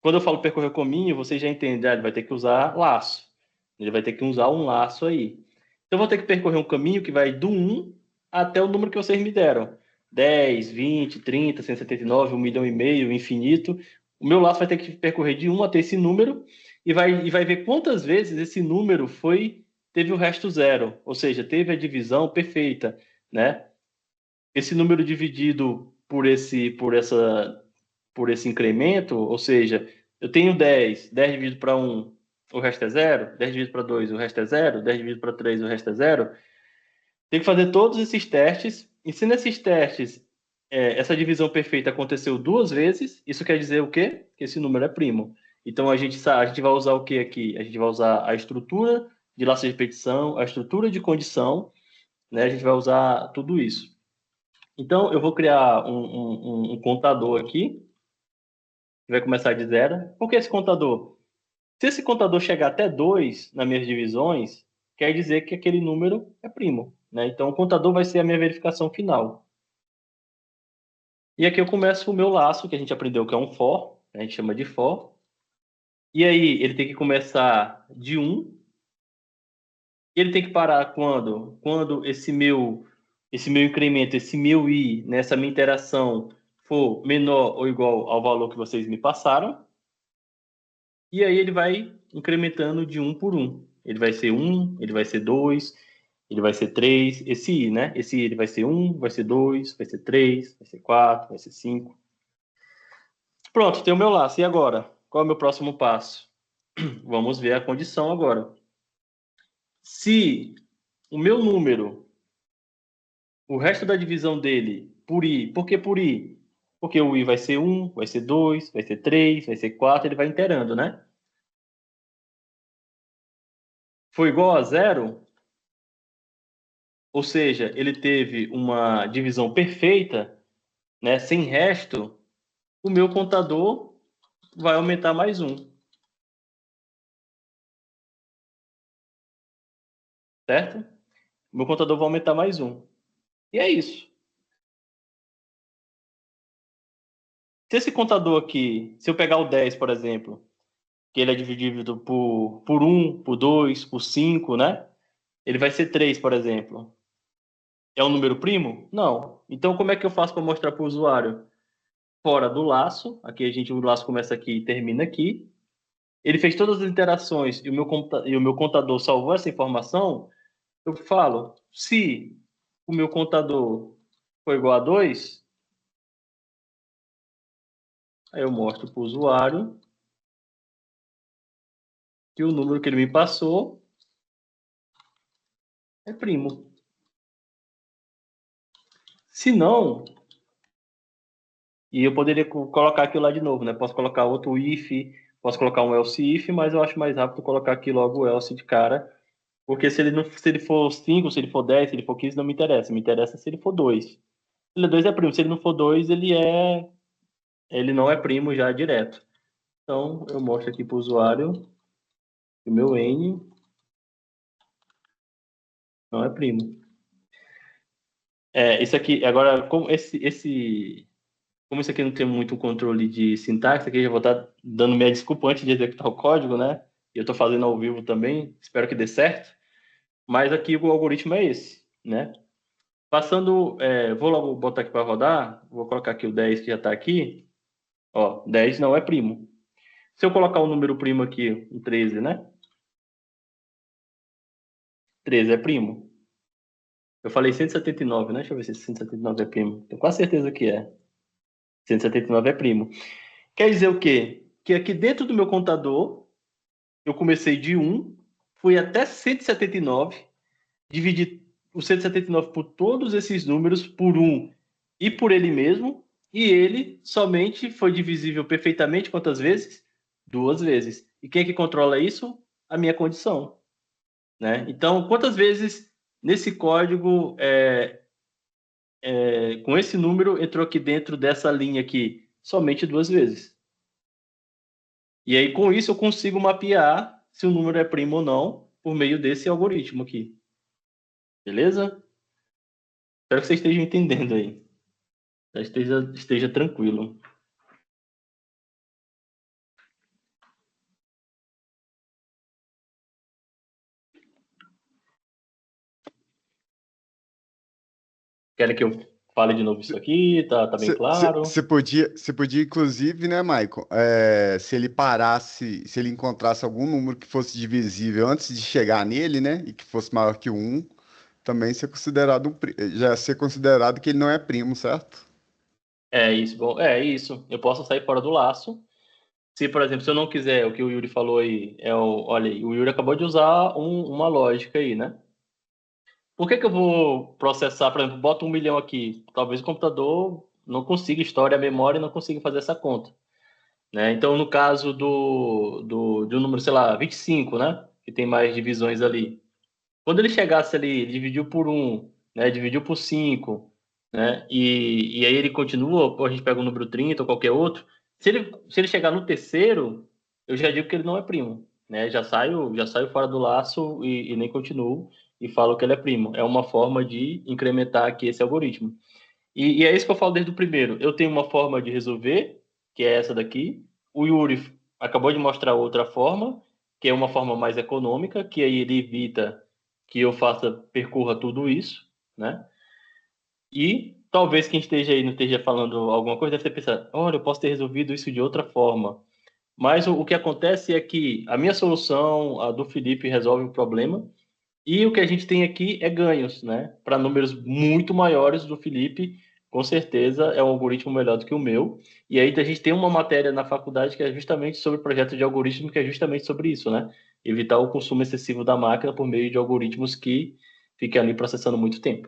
Quando eu falo percorrer o caminho, vocês já entendem, ele vai ter que usar laço. Ele vai ter que usar um laço aí. Então, eu vou ter que percorrer um caminho que vai do 1 até o número que vocês me deram. 10, 20, 30, 179, 1 milhão e meio, infinito. O meu laço vai ter que percorrer de 1 até esse número e vai ver quantas vezes esse número teve o resto zero, ou seja, teve a divisão perfeita, né? Esse número dividido por esse incremento, ou seja, eu tenho 10 dividido para 1, o resto é zero, 10 dividido para 2, o resto é zero, 10 dividido para 3, o resto é zero. Tem que fazer todos esses testes, e se nesses testes essa divisão perfeita aconteceu 2 vezes, isso quer dizer o quê? Que esse número é primo. Então, a gente vai usar o que aqui? A gente vai usar a estrutura de laço de repetição, a estrutura de condição, né? A gente vai usar tudo isso. Então, eu vou criar um contador aqui, que vai começar de zero. Por que esse contador? Se esse contador chegar até 2 nas minhas divisões, quer dizer que aquele número é primo. Né? Então, o contador vai ser a minha verificação final. E aqui eu começo o meu laço, que a gente aprendeu que é um for, a gente chama de for. E aí, ele tem que começar de 1. E ele tem que parar quando? Quando esse meu incremento, esse meu i, nessa minha interação, for menor ou igual ao valor que vocês me passaram. E aí ele vai incrementando de 1 por 1. Ele vai ser 1, ele vai ser 2, ele vai ser 3. Esse i, né? Esse i ele vai ser 1, vai ser 2, vai ser 3, vai ser 4, vai ser 5. Pronto, tem o meu laço. E agora? Qual é o meu próximo passo? Vamos ver a condição agora. Se o meu número, o resto da divisão dele, por i, por que por i? Porque o i vai ser 1, vai ser 2, vai ser 3, vai ser 4, ele vai inteirando, né? Foi igual a zero, ou seja, ele teve uma divisão perfeita, né, sem resto, o meu contador vai aumentar mais 1. Certo? O meu contador vai aumentar mais 1. E é isso. Se esse contador aqui, se eu pegar o 10, por exemplo, que ele é dividido por 1, por 2, por 5, né? Ele vai ser 3, por exemplo. É um número primo? Não. Então, como é que eu faço para mostrar para o usuário? Fora do laço, o laço começa aqui e termina aqui. Ele fez todas as interações e o meu contador salvou essa informação, eu falo, se o meu contador for igual a 2, aí eu mostro para o usuário que o número que ele me passou é primo. Se não, e eu poderia colocar aquilo lá de novo, né? Posso colocar outro if, posso colocar um else if, mas eu acho mais rápido colocar aqui logo o else de cara, porque se ele for 5, se ele for 10, se ele for 15, não me interessa. Me interessa se ele for 2. Se ele é 2 é primo, se ele não for 2, ele não é primo já direto. Então, eu mostro aqui para o usuário que o meu N não é primo. Isso aqui, agora, como isso aqui não tem muito controle de sintaxe, aqui eu já vou estar dando minha desculpa antes de executar o código, né? E eu estou fazendo ao vivo também, espero que dê certo. Mas aqui o algoritmo é esse, né? Passando, vou logo botar aqui para rodar, vou colocar aqui o 10 que já está aqui. Ó, 10 não é primo. Se eu colocar um número primo aqui, um 13, né? 13 é primo. Eu falei 179, né? Deixa eu ver se 179 é primo. Tenho quase certeza que é. 179 é primo. Quer dizer o quê? Que aqui dentro do meu contador, eu comecei de 1, fui até 179, dividi o 179 por todos esses números, por 1 e por ele mesmo, e ele somente foi divisível perfeitamente quantas vezes? 2 vezes. E quem é que controla isso? A minha condição. Né? Então, quantas vezes nesse código, com esse número, entrou aqui dentro dessa linha aqui? Somente 2 vezes. E aí, com isso, eu consigo mapear se o número é primo ou não por meio desse algoritmo aqui. Beleza? Espero que você esteja entendendo aí. Esteja tranquilo. Querem que eu fale de novo isso aqui? Tá bem claro? Você podia, inclusive, né, Michael, se ele parasse, se ele encontrasse algum número que fosse divisível antes de chegar nele, né, e que fosse maior que o 1, também ser considerado já ser considerado que ele não é primo, certo? É isso. Bom, é isso. Eu posso sair fora do laço. Se, por exemplo, se eu não quiser, o que o Yuri falou aí, olha aí, o Yuri acabou de usar uma lógica aí, né? Por que eu vou processar, por exemplo, boto 1 milhão aqui? Talvez o computador não consiga, estoure a memória e não consiga fazer essa conta. Né? Então, no caso de um número, sei lá, 25, né? Que tem mais divisões ali. Quando ele chegasse ali, ele dividiu por 1, né? Dividiu por 5, né? E aí ele continua, ou a gente pega o número 30 ou qualquer outro. Se ele chegar no terceiro, eu já digo que ele não é primo, né? Já saio fora do laço e nem continuo e falo que ele é primo. É uma forma de incrementar aqui esse algoritmo. E é isso que eu falo desde o primeiro. Eu tenho uma forma de resolver, que é essa daqui. O Yuri acabou de mostrar outra forma, que é uma forma mais econômica, que aí ele evita que eu percorra tudo isso, né? E talvez quem esteja aí não esteja falando alguma coisa, deve ter pensado, olha, eu posso ter resolvido isso de outra forma. Mas o que acontece é que a minha solução, a do Felipe, resolve o problema, e o que a gente tem aqui é ganhos, né? Para números muito maiores do Felipe, com certeza é um algoritmo melhor do que o meu. E aí a gente tem uma matéria na faculdade que é justamente sobre projeto de algoritmo, que é justamente sobre isso, né? Evitar o consumo excessivo da máquina por meio de algoritmos que fiquem ali processando muito tempo.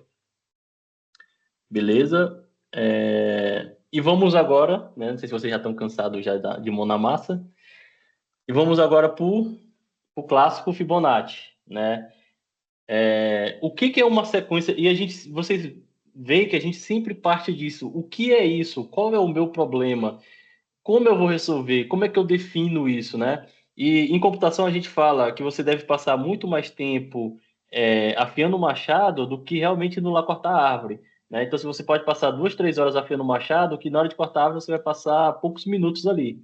Beleza? E vamos agora, né? Não sei se vocês já estão cansados já de mão na massa. E vamos agora para o clássico Fibonacci, né? O que é uma sequência? Vocês veem que a gente sempre parte disso. O que é isso? Qual é o meu problema? Como eu vou resolver? Como é que eu defino isso, né? E em computação a gente fala que você deve passar muito mais tempo afiando o machado do que realmente indo lá cortar a árvore, né? Então, se você pode passar 2, 3 horas afiando o machado, que na hora de cortar a árvore você vai passar poucos minutos ali.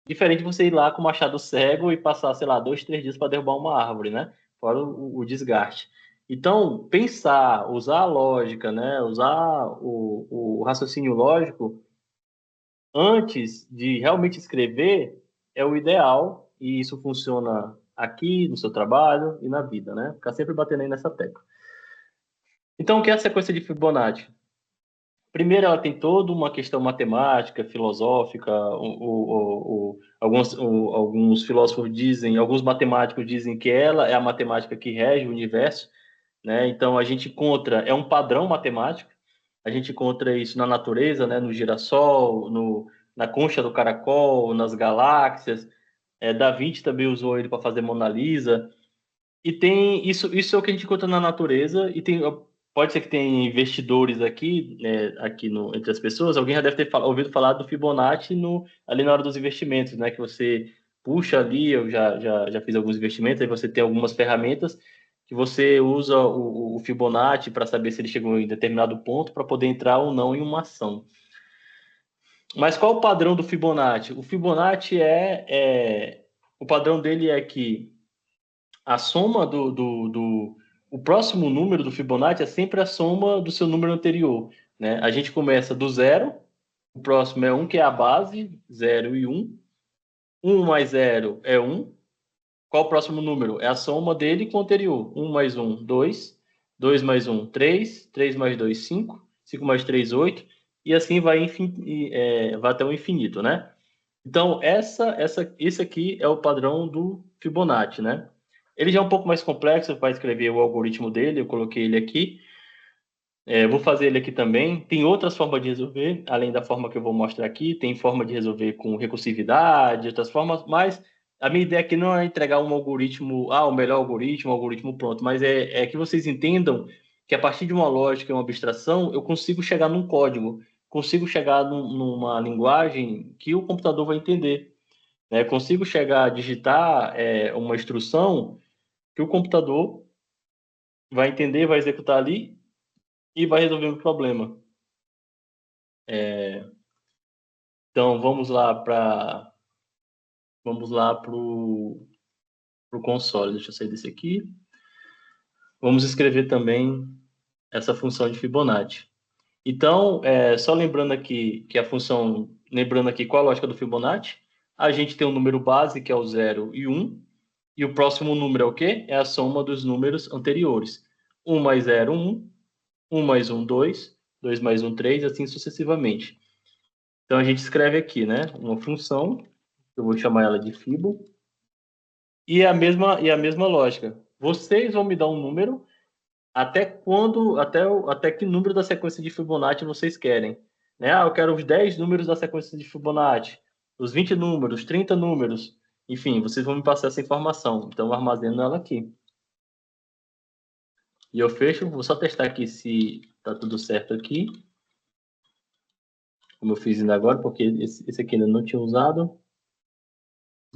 Diferente de você ir lá com o machado cego e passar, sei lá, 2, 3 dias para derrubar uma árvore, né? Fora o desgaste. Então, pensar, usar a lógica, né? Usar o raciocínio lógico antes de realmente escrever é o ideal, e isso funciona aqui, no seu trabalho e na vida, né? Ficar sempre batendo aí nessa tecla. Então, o que é a sequência de Fibonacci? Primeiro, ela tem toda uma questão matemática, filosófica. Alguns filósofos dizem, alguns matemáticos dizem que ela é a matemática que rege o universo, né? Então, a gente encontra, é um padrão matemático. A gente encontra isso na natureza, né? No girassol, na concha do caracol, nas galáxias. Da Vinci também usou ele para fazer Mona Lisa. E tem isso é o que a gente encontra na natureza. E pode ser que tenha investidores aqui, né, aqui entre as pessoas. Alguém já deve ter ouvido falar do Fibonacci ali na hora dos investimentos, né? Que você puxa ali, eu já fiz alguns investimentos, aí você tem algumas ferramentas que você usa o Fibonacci para saber se ele chegou em determinado ponto para poder entrar ou não em uma ação. Mas qual o padrão do Fibonacci? O Fibonacci o padrão dele é que a soma o próximo número do Fibonacci é sempre a soma do seu número anterior, né? A gente começa do zero, o próximo é 1, que é a base, 0 e 1. 1 mais 0 é 1. Qual o próximo número? É a soma dele com o anterior. 1 mais 1, 2. 2 mais 1, 3. 3 mais 2, 5. 5 mais 3, 8. E assim vai até o infinito, né? Então, esse aqui é o padrão do Fibonacci, né? Ele já é um pouco mais complexo para escrever o algoritmo dele, eu coloquei ele aqui. Vou fazer ele aqui também. Tem outras formas de resolver, além da forma que eu vou mostrar aqui. Tem forma de resolver com recursividade, outras formas, mas a minha ideia aqui não é entregar um algoritmo, o melhor algoritmo, um algoritmo pronto, mas é que vocês entendam que a partir de uma lógica e uma abstração, eu consigo chegar num código, consigo chegar numa linguagem que o computador vai entender, né? Consigo chegar a digitar uma instrução que o computador vai entender, vai executar ali e vai resolver o problema. Então, vamos lá para o console. Deixa eu sair desse aqui. Vamos escrever também essa função de Fibonacci. Então, só lembrando aqui que a função, lembrando aqui qual a lógica do Fibonacci, a gente tem um número base, que é o 0 e 1, e o próximo número é o quê? É a soma dos números anteriores. 1 mais 0, 1. 1 mais 1, 2. 2 mais 1, 3, assim sucessivamente. Então, a gente escreve aqui, né? Uma função, eu vou chamar ela de Fibo, e a mesma lógica. Vocês vão me dar um número até que número da sequência de Fibonacci vocês querem. Né? Eu quero os 10 números da sequência de Fibonacci, os 20 números, 30 números. Enfim, vocês vão me passar essa informação. Então, eu armazeno ela aqui. E eu fecho, vou só testar aqui se está tudo certo aqui. Como eu fiz ainda agora, porque esse aqui ainda não tinha usado.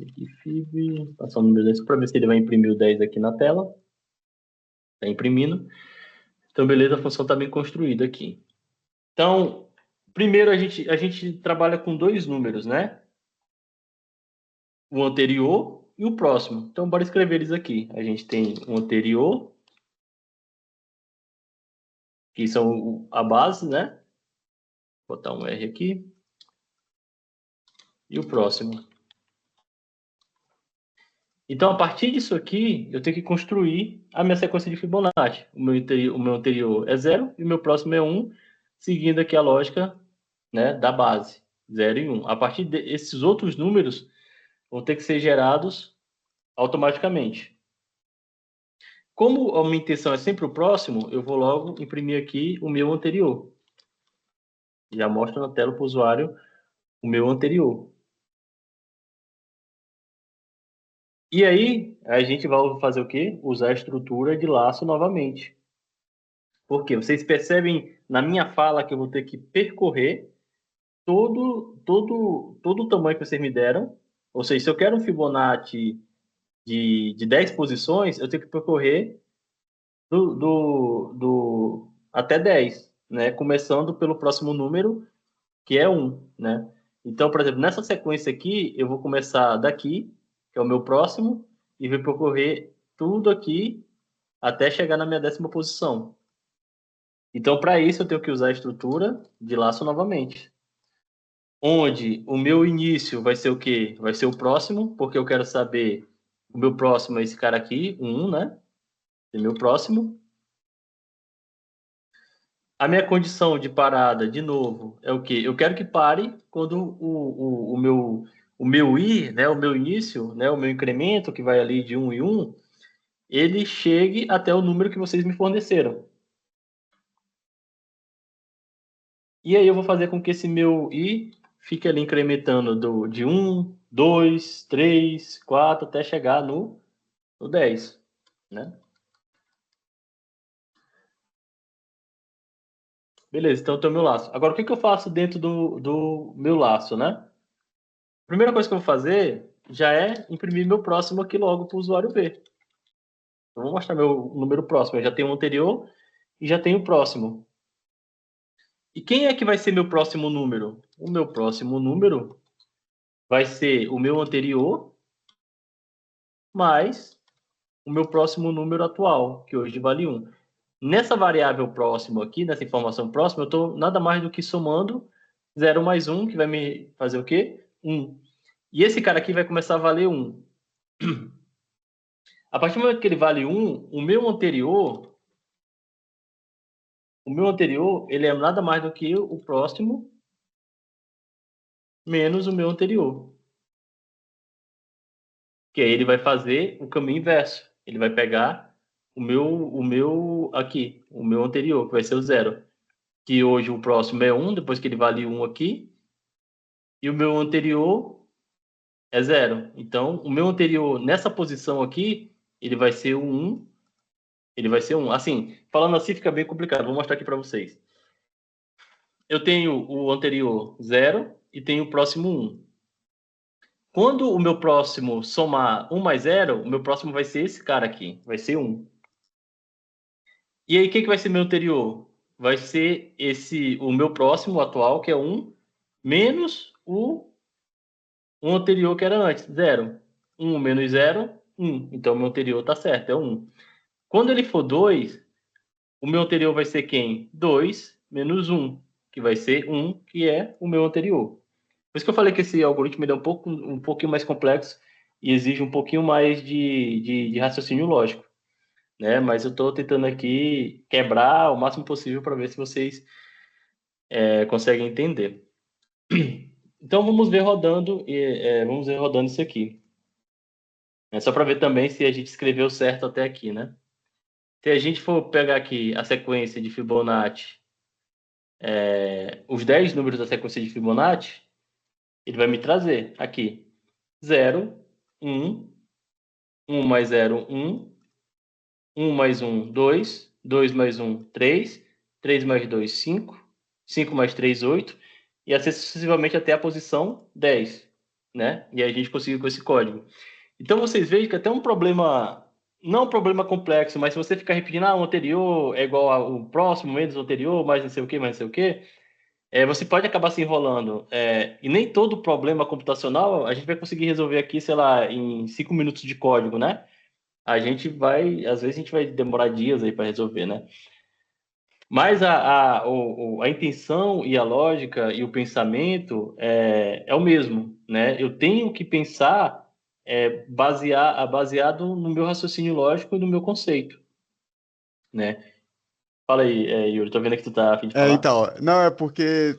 Aqui, Fib, passar o número 10 para ver se ele vai imprimir o 10 aqui na tela. Está imprimindo. Então, beleza, a função está bem construída aqui. Então, primeiro a gente trabalha com dois números, né? O anterior e o próximo. Então, bora escrever eles aqui. A gente tem o anterior, que são a base, né? Vou botar um R aqui. E o próximo. Então, a partir disso aqui, eu tenho que construir a minha sequência de Fibonacci. O meu anterior é 0 e o meu próximo é 1, seguindo aqui a lógica, né, da base, 0 e 1. A partir desses outros números, vão ter que ser gerados automaticamente. Como a minha intenção é sempre o próximo, eu vou logo imprimir aqui o meu anterior. Já mostro na tela para o usuário o meu anterior. E aí, a gente vai fazer o quê? Usar a estrutura de laço novamente. Por quê? Vocês percebem na minha fala que eu vou ter que percorrer todo o tamanho que vocês me deram. Ou seja, se eu quero um Fibonacci de 10 posições, eu tenho que percorrer até 10, né? Começando pelo próximo número, que é 1, né? Então, por exemplo, nessa sequência aqui, eu vou começar daqui, que é o meu próximo, e vou percorrer tudo aqui até chegar na minha 10ª posição. Então, para isso, eu tenho que usar a estrutura de laço novamente. Onde o meu início vai ser o quê? Vai ser o próximo, porque eu quero saber o meu próximo é esse cara aqui, 1, né? É meu próximo. A minha condição de parada, de novo, é o quê? Eu quero que pare quando o meu i, né, o meu início, né, o meu incremento, que vai ali de 1 em 1, ele chegue até o número que vocês me forneceram. E aí eu vou fazer com que esse meu i fique ali incrementando de 1, 2, 3, 4, até chegar no 10, né? Beleza, então eu tenho meu laço. Agora, o que eu faço dentro do meu laço, né? A primeira coisa que eu vou fazer já é imprimir meu próximo aqui logo para o usuário ver. Eu vou mostrar meu número próximo. Eu já tenho o anterior e já tenho o próximo. E quem é que vai ser meu próximo número? O meu próximo número vai ser o meu anterior mais o meu próximo número atual, que hoje vale 1. Nessa variável próximo aqui, nessa informação próxima, eu estou nada mais do que somando 0 mais 1, que vai me fazer o quê? 1. E esse cara aqui vai começar a valer 1. A partir do momento que ele vale 1, o meu anterior, ele é nada mais do que o próximo menos o meu anterior. Que aí ele vai fazer o caminho inverso. Ele vai pegar o meu aqui, o meu anterior, que vai ser o 0. Que hoje o próximo é 1, depois que ele vale 1 aqui. E o meu anterior é 0. Então, o meu anterior, nessa posição aqui, ele vai ser o 1. Ele vai ser 1. Assim, falando assim fica bem complicado. Vou mostrar aqui para vocês. Eu tenho o anterior 0 e tenho o próximo 1. Quando o meu próximo somar 1 mais 0, o meu próximo vai ser esse cara aqui. Vai ser 1. E aí, o que vai ser meu anterior? Vai ser o meu próximo atual, que é 1, menos o anterior, que era antes, 0. 1 menos 0, 1. Então, o meu anterior está certo, é 1. Quando ele for 2, o meu anterior vai ser quem? 2 menos 1, que vai ser 1, que é o meu anterior. Por isso que eu falei que esse algoritmo ele é um pouquinho mais complexo e exige um pouquinho mais de raciocínio lógico, né? Mas eu estou tentando aqui quebrar o máximo possível para ver se vocês conseguem entender. Então vamos ver rodando isso aqui. É só para ver também se a gente escreveu certo até aqui, né? Se a gente for pegar aqui a sequência de Fibonacci, os 10 números da sequência de Fibonacci, ele vai me trazer aqui 0, 1, 1 mais 0, 1, 1 mais 1, 2, 2 mais 1, 3, 3 mais 2, 5, 5 mais 3, 8, e assim sucessivamente até a posição 10, né? E aí a gente conseguiu com esse código. Então vocês veem que até um problema, não um problema complexo, mas se você ficar repetindo, o anterior é igual ao próximo, menos o anterior, mais não sei o que, mais não sei o que, você pode acabar se enrolando. E nem todo problema computacional a gente vai conseguir resolver aqui, sei lá, em 5 minutos de código, né? Às vezes a gente vai demorar dias aí para resolver, né? Mas a intenção e a lógica e o pensamento é o mesmo, né? Eu tenho que pensar baseado no meu raciocínio lógico e no meu conceito, né? Fala aí, Yuri, tô vendo que tu tá a fim de falar. Então, não, é porque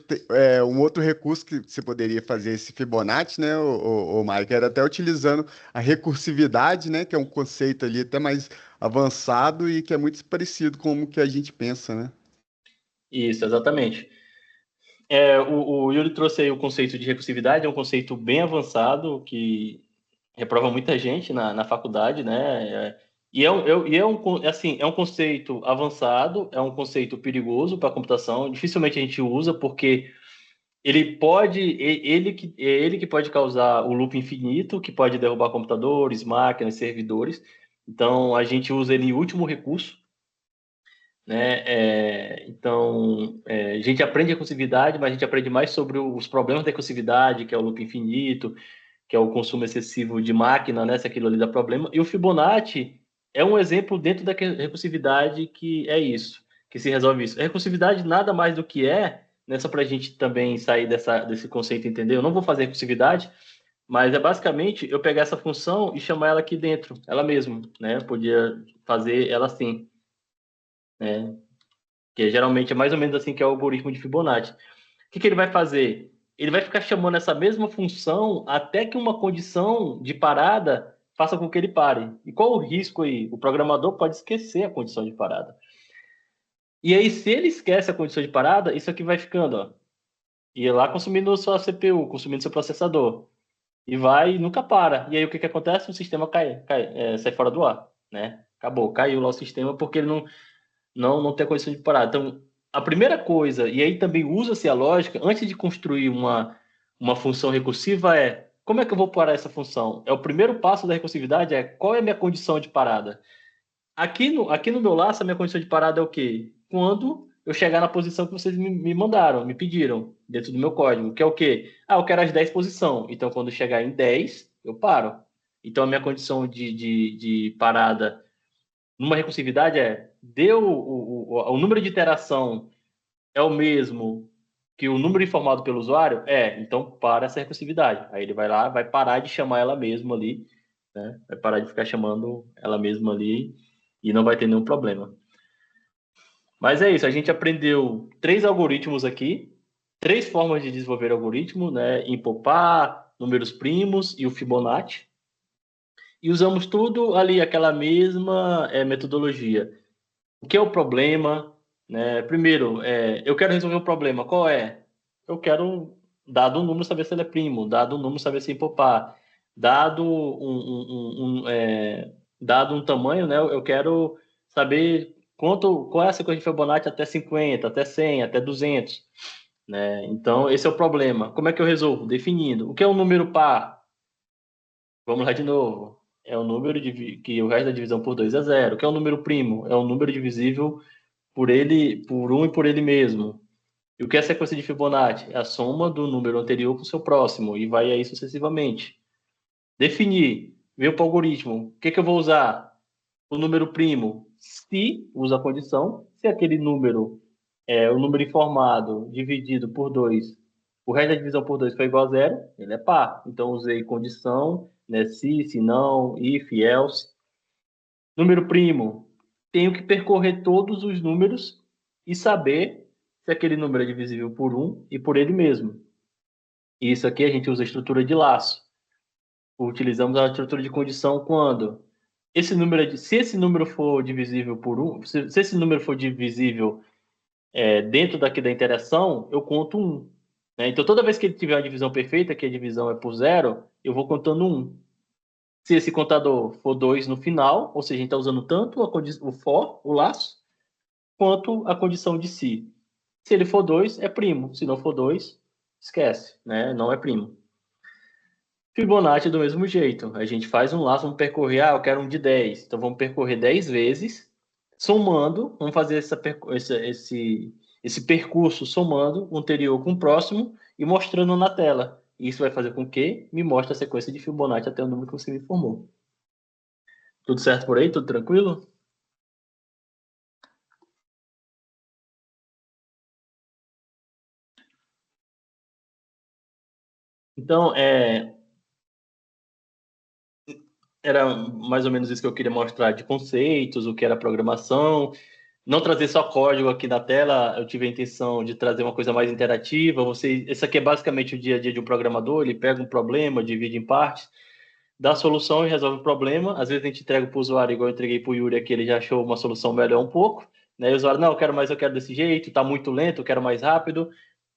um outro recurso que você poderia fazer esse Fibonacci, né, o Mike, era até utilizando a recursividade, né, que é um conceito ali até mais avançado e que é muito parecido com o que a gente pensa, né? Isso, exatamente. O Yuri trouxe aí o conceito de recursividade, é um conceito bem avançado que reprova muita gente na faculdade, né? Assim, é um conceito avançado, é um conceito perigoso para a computação. Dificilmente a gente usa porque é ele que pode causar o loop infinito, que pode derrubar computadores, máquinas, servidores. Então a gente usa ele em último recurso, né? A gente aprende recursividade, mas a gente aprende mais sobre os problemas da recursividade, que é o loop infinito, que é o consumo excessivo de máquina, né? Se aquilo ali dá problema. E o Fibonacci é um exemplo dentro da recursividade que é isso, que se resolve isso. A recursividade nada mais do que né? Só para a gente também sair desse conceito, entender. Eu não vou fazer recursividade, mas é basicamente eu pegar essa função e chamar ela aqui dentro, ela mesma, né? Eu podia fazer ela assim, né? Que geralmente é mais ou menos assim que é o algoritmo de Fibonacci. O que ele vai fazer? Ele vai ficar chamando essa mesma função até que uma condição de parada faça com que ele pare. E qual o risco aí? O programador pode esquecer a condição de parada. E aí, se ele esquece a condição de parada, isso aqui vai ficando, ó. ia lá consumindo sua CPU, consumindo seu processador. E vai e nunca para. E aí o que acontece? O sistema sai fora do ar, né? Acabou, caiu lá o sistema porque ele não tem condição de parar. Então, a primeira coisa, e aí também usa-se a lógica, antes de construir uma função recursiva, é como é que eu vou parar essa função? É o primeiro passo da recursividade, é qual é a minha condição de parada? Aqui no meu laço, a minha condição de parada é o quê? Quando eu chegar na posição que vocês me mandaram, me pediram, dentro do meu código, que é o quê? Ah, eu quero as 10 posições. Então, quando chegar em 10, eu paro. Então, a minha condição de parada numa recursividade deu o número de iteração é o mesmo que o número informado pelo usuário? Então para essa recursividade. Aí ele vai lá, vai parar de chamar ela mesma ali, né? Vai parar de ficar chamando ela mesma ali e não vai ter nenhum problema. Mas é isso, a gente aprendeu 3 algoritmos aqui, 3 formas de desenvolver algoritmo, né? Empopar, números primos e o Fibonacci. E usamos tudo ali, aquela mesma metodologia. O que é o problema? Né? Primeiro, eu quero resolver o problema. Qual é? Eu quero, dado um número, saber se ele é primo, dado um número, saber se empopar, dado dado um tamanho, né? Eu quero saber qual é a sequência de Fibonacci até 50, até 100, até 200. Né? Então, esse é o problema. Como é que eu resolvo? Definindo. O que é um número par? Vamos lá de novo. É o número que o resto da divisão por 2 é zero. O que é um número primo? É um número divisível por ele, por um e por ele mesmo. E o que é a sequência de Fibonacci? É a soma do número anterior com o seu próximo, e vai aí sucessivamente. Definir, ver para o algoritmo. O que eu vou usar? O número primo, se usa a condição, se aquele número é o número informado dividido por 2, o resto da divisão por 2 foi igual a zero, ele é par. Então, usei condição, né, se não, if, else. Número primo, tenho que percorrer todos os números e saber se aquele número é divisível por um e por ele mesmo. E isso aqui a gente usa a estrutura de laço. Utilizamos a estrutura de condição quando se esse número for divisível por um, se esse número for divisível dentro daqui da interação, eu conto um. Né? Então, toda vez que ele tiver uma divisão perfeita, que a divisão é por zero, eu vou contando um. Se esse contador for 2 no final, ou seja, a gente está usando tanto o for, o laço, quanto a condição de si. Se ele for 2, é primo. Se não for 2, esquece, né? Não é primo. Fibonacci do mesmo jeito. A gente faz um laço, vamos percorrer, eu quero um de 10. Então vamos percorrer 10 vezes, somando, vamos fazer esse percurso somando o anterior com o próximo e mostrando na tela. Isso vai fazer com que me mostre a sequência de Fibonacci até o número que você me informou. Tudo certo por aí? Tudo tranquilo? Então, era mais ou menos isso que eu queria mostrar de conceitos, o que era programação. Não trazer só código aqui na tela, eu tive a intenção de trazer uma coisa mais interativa. Isso aqui é basicamente o dia a dia de um programador, ele pega um problema, divide em partes, dá a solução e resolve o problema. Às vezes a gente entrega para o usuário, igual eu entreguei para o Yuri aqui, ele já achou uma solução melhor um pouco. Né? E o usuário, não, eu quero desse jeito, está muito lento, eu quero mais rápido.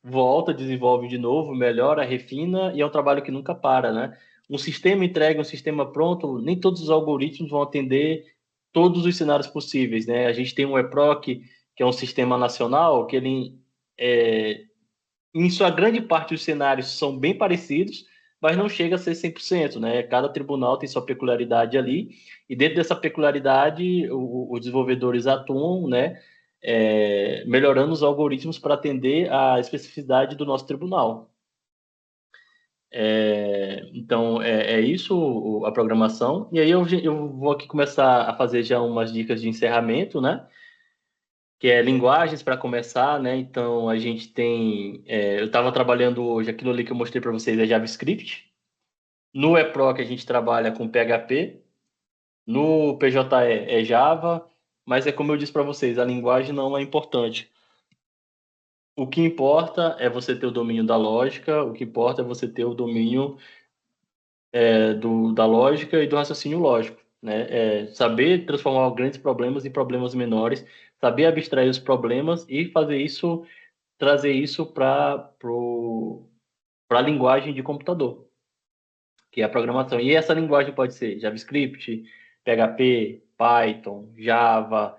Volta, desenvolve de novo, melhora, refina, e é um trabalho que nunca para, né? Um sistema entrega, um sistema pronto, nem todos os algoritmos vão atender todos os cenários possíveis, né? A gente tem um EPROC, que é um sistema nacional, que ele, em sua grande parte, os cenários são bem parecidos, mas não chega a ser 100%, né? Cada tribunal tem sua peculiaridade ali, e dentro dessa peculiaridade, os desenvolvedores atuam, né? Melhorando os algoritmos para atender à especificidade do nosso tribunal. Então, é isso a programação. E aí eu vou aqui começar a fazer já umas dicas de encerramento, né? Que é linguagens para começar, né? Então, a gente tem... eu estava trabalhando hoje, aquilo ali que eu mostrei para vocês é JavaScript. No eProc, a gente trabalha com PHP. No PJE é Java. Mas é como eu disse para vocês, a linguagem não é importante. O que importa é você ter o domínio da lógica, o que importa é você ter o domínio da lógica e do raciocínio lógico, né? Saber transformar grandes problemas em problemas menores, saber abstrair os problemas e fazer isso trazer isso para a linguagem de computador, que é a programação. E essa linguagem pode ser JavaScript, PHP, Python, Java.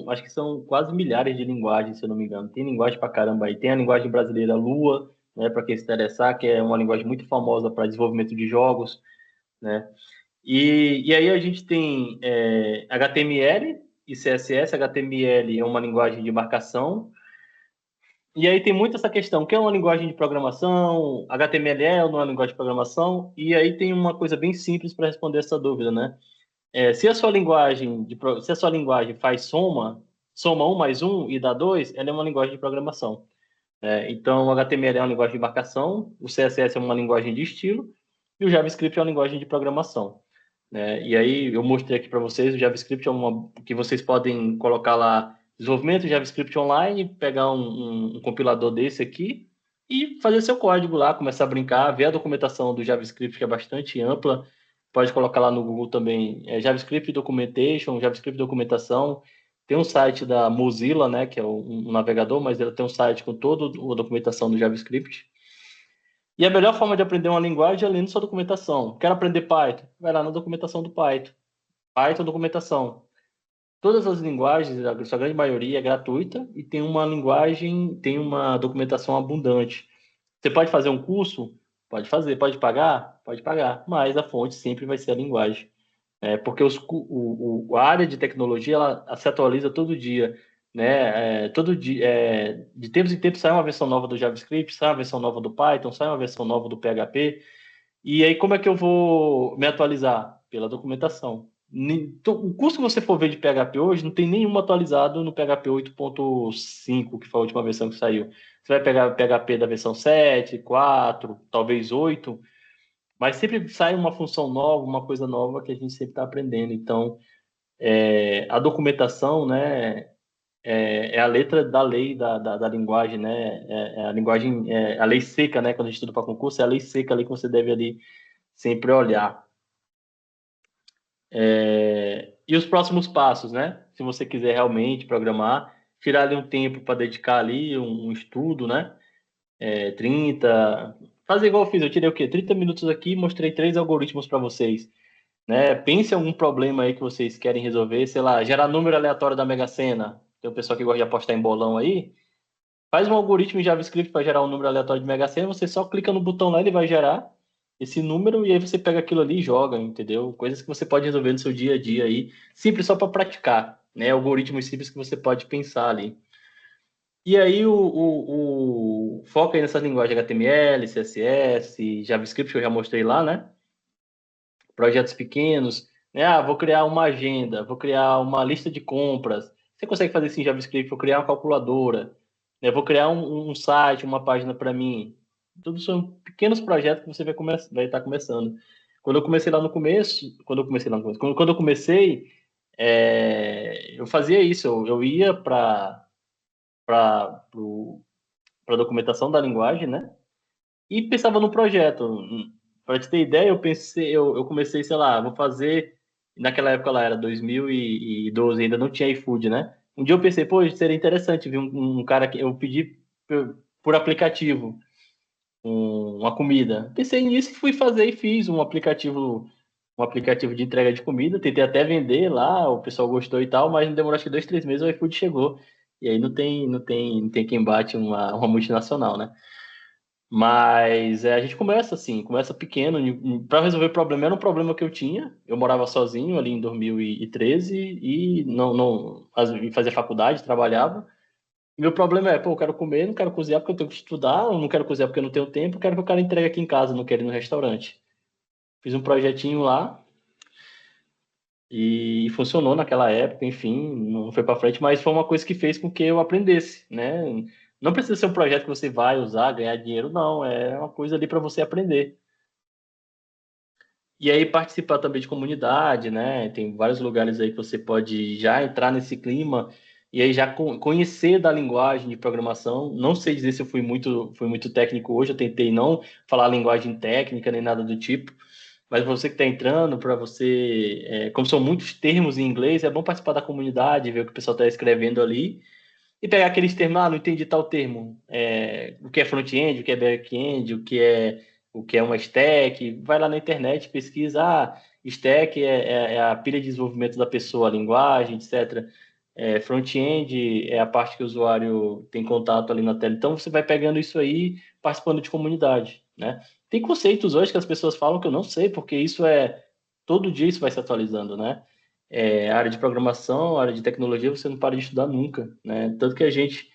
Acho que são quase milhares de linguagens, se eu não me engano. Tem linguagem para caramba aí. Tem a linguagem brasileira Lua, né, para quem se interessar, que é uma linguagem muito famosa para desenvolvimento de jogos, né? E aí a gente tem HTML e CSS. HTML é uma linguagem de marcação. E aí tem muito essa questão, que é uma linguagem de programação, HTML é ou não é uma linguagem de programação? E aí tem uma coisa bem simples para responder essa dúvida, né? Se a sua linguagem faz soma um mais um e dá dois, ela é uma linguagem de programação. Então, o HTML é uma linguagem de marcação, o CSS é uma linguagem de estilo e o JavaScript é uma linguagem de programação. E aí eu mostrei aqui para vocês, o JavaScript é uma que vocês podem colocar lá desenvolvimento JavaScript online, pegar um compilador desse aqui e fazer seu código lá, começar a brincar, ver a documentação do JavaScript, que é bastante ampla. Pode colocar lá no Google também, JavaScript Documentation, JavaScript Documentação. Tem um site da Mozilla, né, que é um navegador, mas ela tem um site com toda a documentação do JavaScript. E a melhor forma de aprender uma linguagem é lendo sua documentação. Quero aprender Python? Vai lá na documentação do Python. Python documentação. Todas as linguagens, a sua grande maioria é gratuita e tem uma linguagem, tem uma documentação abundante. Você pode fazer um curso? Pode fazer. Pode pagar? Pode pagar. Mas a fonte sempre vai ser a linguagem. Porque a área de tecnologia ela se atualiza todo dia, né? Todo dia, de tempos em tempos sai uma versão nova do JavaScript, sai uma versão nova do Python, sai uma versão nova do PHP. E aí como é que eu vou me atualizar? Pela documentação. O curso que você for ver de PHP hoje não tem nenhum atualizado no PHP 8.5, que foi a última versão que saiu. Você vai pegar o PHP da versão 7, 4, talvez 8. Mas sempre sai uma função nova, uma coisa nova que a gente sempre está aprendendo. Então, a documentação, né, é a letra da lei da linguagem, né? A linguagem, a lei seca, né? Quando a gente estuda para concurso, é a lei seca ali que você deve ali sempre olhar. E os próximos passos, né? Se você quiser realmente programar, tirar ali um tempo para dedicar ali um estudo, né? 30... Fazer igual eu fiz, eu tirei o quê? 30 minutos aqui, mostrei 3 algoritmos para vocês. Né? Pense em algum problema aí que vocês querem resolver, sei lá, gerar número aleatório da Mega Sena. Tem o pessoal que gosta de apostar em bolão aí. Faz um algoritmo em JavaScript para gerar um número aleatório de Mega Sena, você só clica no botão lá, ele vai gerar esse número e aí você pega aquilo ali e joga, entendeu? Coisas que você pode resolver no seu dia a dia aí, simples só para praticar, né? Algoritmos simples que você pode pensar ali. E aí o foca aí nessas linguagens HTML, CSS, JavaScript que eu já mostrei lá, né? Projetos pequenos, né? Vou criar uma agenda, vou criar uma lista de compras. Você consegue fazer isso em JavaScript? Vou criar uma calculadora, né? Vou criar um site, uma página para mim. Tudo são pequenos projetos que você vai estar começando. Quando eu comecei lá no começo, quando eu comecei, eu fazia isso. Eu ia para a documentação da linguagem, né? E pensava no projeto. Para te ter ideia, eu comecei, sei lá, vou fazer. Naquela época lá era 2012, ainda não tinha iFood, né? Um dia eu pensei, pô, seria interessante ver um cara que eu pedi por aplicativo uma comida. Pensei nisso e fui fazer e fiz um aplicativo de entrega de comida. Tentei até vender lá, o pessoal gostou e tal, mas não demorou acho que 2, 3 meses o iFood chegou. E aí não tem quem bate uma multinacional, né? Mas a gente começa assim, começa pequeno. Para resolver o problema, era um problema que eu tinha. Eu morava sozinho ali em 2013 e não fazia faculdade, trabalhava. E meu problema é, pô, eu quero comer, não quero cozinhar porque eu tenho que estudar, eu não quero cozinhar porque eu não tenho tempo, eu quero que o cara entregue aqui em casa, não quero ir no restaurante. Fiz um projetinho lá e funcionou naquela época, enfim, não foi para frente, mas foi uma coisa que fez com que eu aprendesse, né? Não precisa ser um projeto que você vai usar, ganhar dinheiro, não, é uma coisa ali para você aprender. E aí participar também de comunidade, né? Tem vários lugares aí que você pode já entrar nesse clima e aí já conhecer da linguagem de programação. Não sei dizer se eu fui muito técnico hoje, eu tentei não falar linguagem técnica nem nada do tipo, mas você que está entrando, para você, como são muitos termos em inglês, é bom participar da comunidade, ver o que o pessoal está escrevendo ali e pegar aqueles termos, não entendi tal termo, o que é front-end, o que é back-end, o que é uma stack, vai lá na internet, pesquisa, stack é a pilha de desenvolvimento da pessoa, a linguagem, etc. Front-end é a parte que o usuário tem contato ali na tela. Então, você vai pegando isso aí, participando de comunidade, né? Tem conceitos hoje que as pessoas falam que eu não sei, porque todo dia isso vai se atualizando, né? Área de programação, área de tecnologia, você não para de estudar nunca, né? Tanto que acho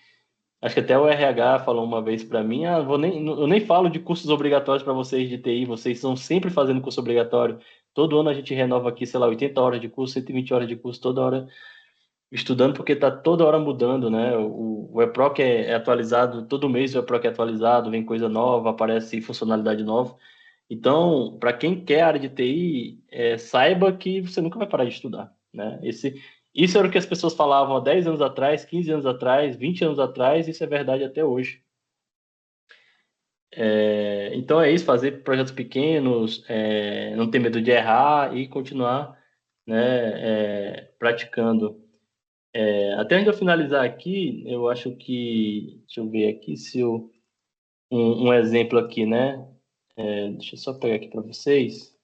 que até o RH falou uma vez para mim, eu nem falo de cursos obrigatórios para vocês de TI, vocês estão sempre fazendo curso obrigatório. Todo ano a gente renova aqui, sei lá, 80 horas de curso, 120 horas de curso, toda hora estudando, porque está toda hora mudando, né? O eProc é atualizado, todo mês o eProc é atualizado, vem coisa nova, aparece funcionalidade nova. Então, para quem quer área de TI, saiba que você nunca vai parar de estudar, né? Isso era o que as pessoas falavam há 10 anos atrás, 15 anos atrás, 20 anos atrás, isso é verdade até hoje. Então é isso, fazer projetos pequenos, não ter medo de errar e continuar, né, praticando. Até antes de eu finalizar aqui, eu acho que, deixa eu ver aqui se um exemplo aqui, né? Deixa eu só pegar aqui para vocês.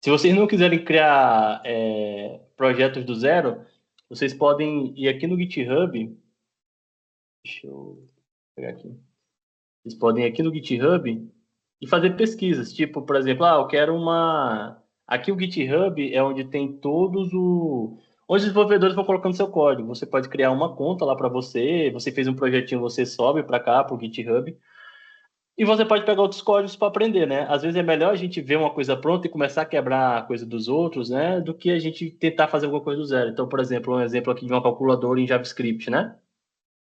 Se vocês não quiserem criar projetos do zero, vocês podem ir aqui no GitHub. Deixa eu pegar aqui. Vocês podem ir aqui no GitHub e fazer pesquisas. Tipo, por exemplo, eu quero uma. Aqui o GitHub é onde tem onde os desenvolvedores vão colocando seu código. Você pode criar uma conta lá para você. Você fez um projetinho, você sobe para cá, para o GitHub. E você pode pegar outros códigos para aprender, né? Às vezes é melhor a gente ver uma coisa pronta e começar a quebrar a coisa dos outros, né? Do que a gente tentar fazer alguma coisa do zero. Então, por exemplo, um exemplo aqui de uma calculadora em JavaScript, né?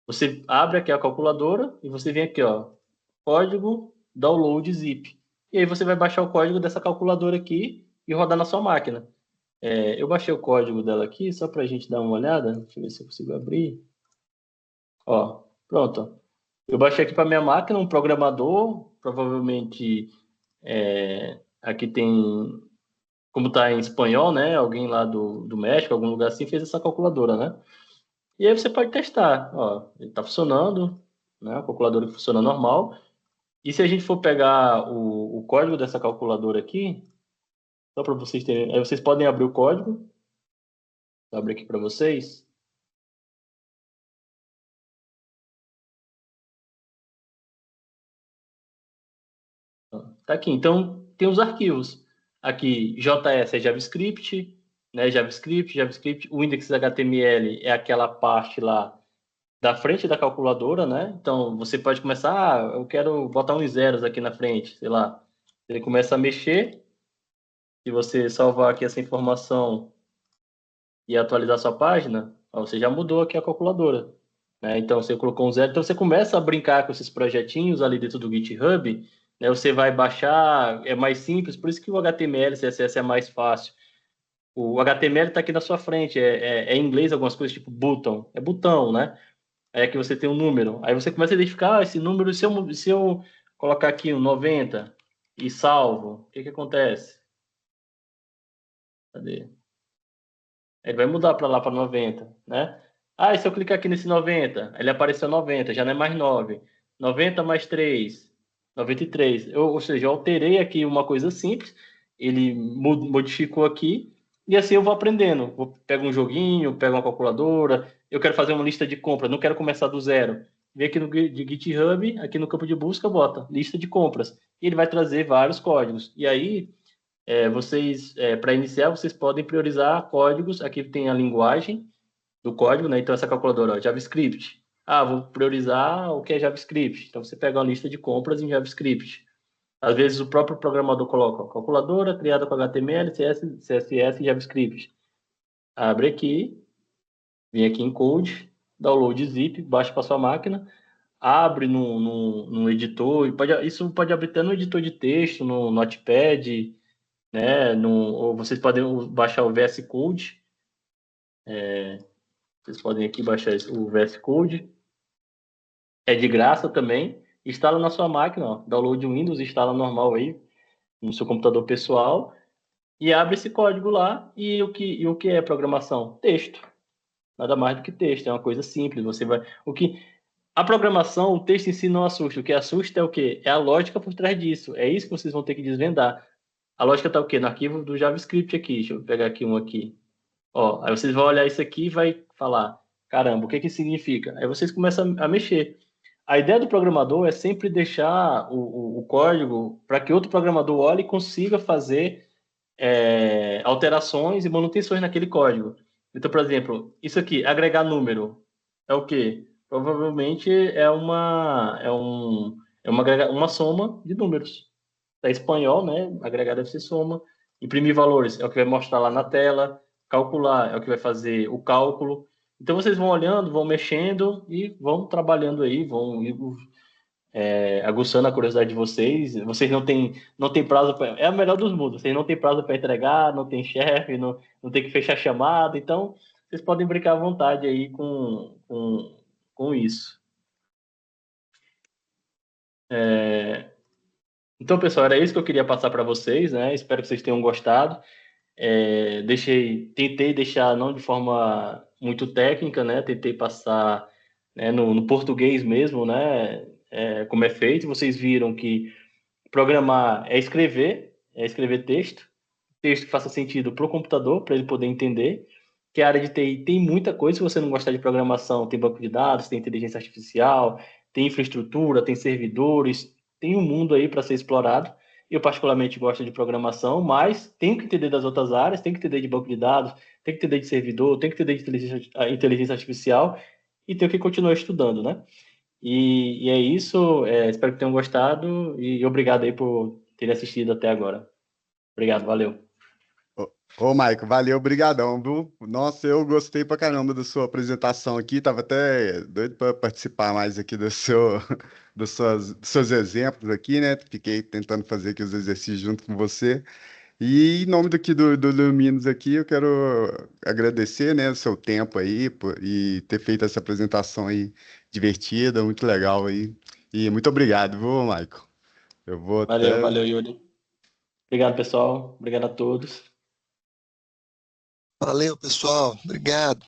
Você abre aqui a calculadora e você vem aqui, ó, código download zip. E aí você vai baixar o código dessa calculadora aqui e rodar na sua máquina. Eu baixei o código dela aqui só para a gente dar uma olhada. Deixa eu ver se eu consigo abrir. Ó, pronto. Eu baixei aqui para minha máquina um programador, provavelmente aqui tem, como está em espanhol, né? Alguém lá do México, algum lugar assim, fez essa calculadora, né? E aí você pode testar, ó, ele está funcionando, né? A calculadora funciona normal. E se a gente for pegar o código dessa calculadora aqui, só para vocês terem, aí vocês podem abrir o código, vou abrir aqui para vocês. Tá aqui. Então, tem os arquivos. Aqui, JS é JavaScript, né? JavaScript. O index HTML é aquela parte lá da frente da calculadora, né? Então, você pode começar, eu quero botar uns zeros aqui na frente, sei lá. Ele começa a mexer, se você salvar aqui essa informação e atualizar sua página, ó, você já mudou aqui a calculadora, né? Então, você colocou um zero. Então, você começa a brincar com esses projetinhos ali dentro do GitHub, né? Você vai baixar, é mais simples, por isso que o HTML, CSS é mais fácil. O HTML está aqui na sua frente, em inglês algumas coisas tipo button, é botão, né? Aí aqui você tem um número. Aí você começa a identificar esse número, se eu colocar aqui um 90 e salvo, o que acontece? Cadê? Ele vai mudar para lá para 90, né? E se eu clicar aqui nesse 90, ele apareceu 90, já não é mais 9. 90 mais 3, 93. Ou seja, eu alterei aqui uma coisa simples, ele modificou aqui, e assim eu vou aprendendo. Pego um joguinho, pego uma calculadora, eu quero fazer uma lista de compras, não quero começar do zero. Vem aqui no GitHub, aqui no campo de busca, bota lista de compras. E ele vai trazer vários códigos. E aí, para iniciar, vocês podem priorizar códigos. Aqui tem a linguagem do código, né? Então, essa calculadora, ó, JavaScript. Vou priorizar o que é JavaScript. Então, você pega uma lista de compras em JavaScript. Às vezes, o próprio programador coloca, ó, calculadora criada com HTML, CSS e JavaScript. Abre aqui, vem aqui em Code, download zip, baixa para sua máquina, abre no editor, isso pode abrir até no editor de texto, no Notepad, né? Ou vocês podem baixar o VS Code. Vocês podem aqui baixar o VS Code. É de graça também. Instala na sua máquina, ó, download o Windows, instala normal aí no seu computador pessoal e abre esse código lá. E o que é programação? Texto, nada mais do que texto, é uma coisa simples. Você vai. A programação, o texto em si não assusta. O que assusta é o quê? É a lógica por trás disso. É isso que vocês vão ter que desvendar. A lógica está o quê? No arquivo do JavaScript aqui. Deixa eu pegar aqui um aqui. Ó, aí vocês vão olhar isso aqui e vai falar, caramba, o que que significa? Aí vocês começam a mexer. A ideia do programador é sempre deixar o código para que outro programador olhe e consiga fazer alterações e manutenções naquele código. Então, por exemplo, isso aqui, agregar número, é o quê? Provavelmente uma soma de números. Está espanhol, né? Agregar deve ser soma. Imprimir valores é o que vai mostrar lá na tela. Calcular é o que vai fazer o cálculo. Então, vocês vão olhando, vão mexendo e vão trabalhando aí, vão aguçando a curiosidade de vocês. Vocês não têm prazo é a melhor dos mundos. Vocês não têm prazo para entregar, não tem chefe, não tem que fechar chamada. Então, vocês podem brincar à vontade aí com isso. Então, pessoal, era isso que eu queria passar para vocês, né? Espero que vocês tenham gostado. Tentei deixar não de forma muito técnica, né? Tentei passar, né, no português mesmo, né? Como é feito. Vocês viram que programar é escrever texto que faça sentido para o computador, para ele poder entender. Que a área de TI tem muita coisa. Se você não gostar de programação, tem banco de dados, tem inteligência artificial, tem infraestrutura, tem servidores, tem um mundo aí para ser explorado. Eu particularmente gosto de programação, mas tenho que entender das outras áreas, tenho que entender de banco de dados, tenho que entender de servidor, tenho que entender de inteligência artificial e tenho que continuar estudando, né? E é isso. Espero que tenham gostado e obrigado aí por terem assistido até agora. Obrigado, valeu. Ô, Maico, valeu, brigadão, viu? Nossa, eu gostei pra caramba da sua apresentação aqui, tava até doido para participar mais aqui dos seus exemplos aqui, né? Fiquei tentando fazer aqui os exercícios junto com você. E em nome do Luminos aqui, eu quero agradecer, né, o seu tempo aí e ter feito essa apresentação aí divertida, muito legal aí. E muito obrigado, viu, Maico? Eu vou até Valeu, Yuri. Obrigado, pessoal. Obrigado a todos. Valeu, pessoal. Obrigado.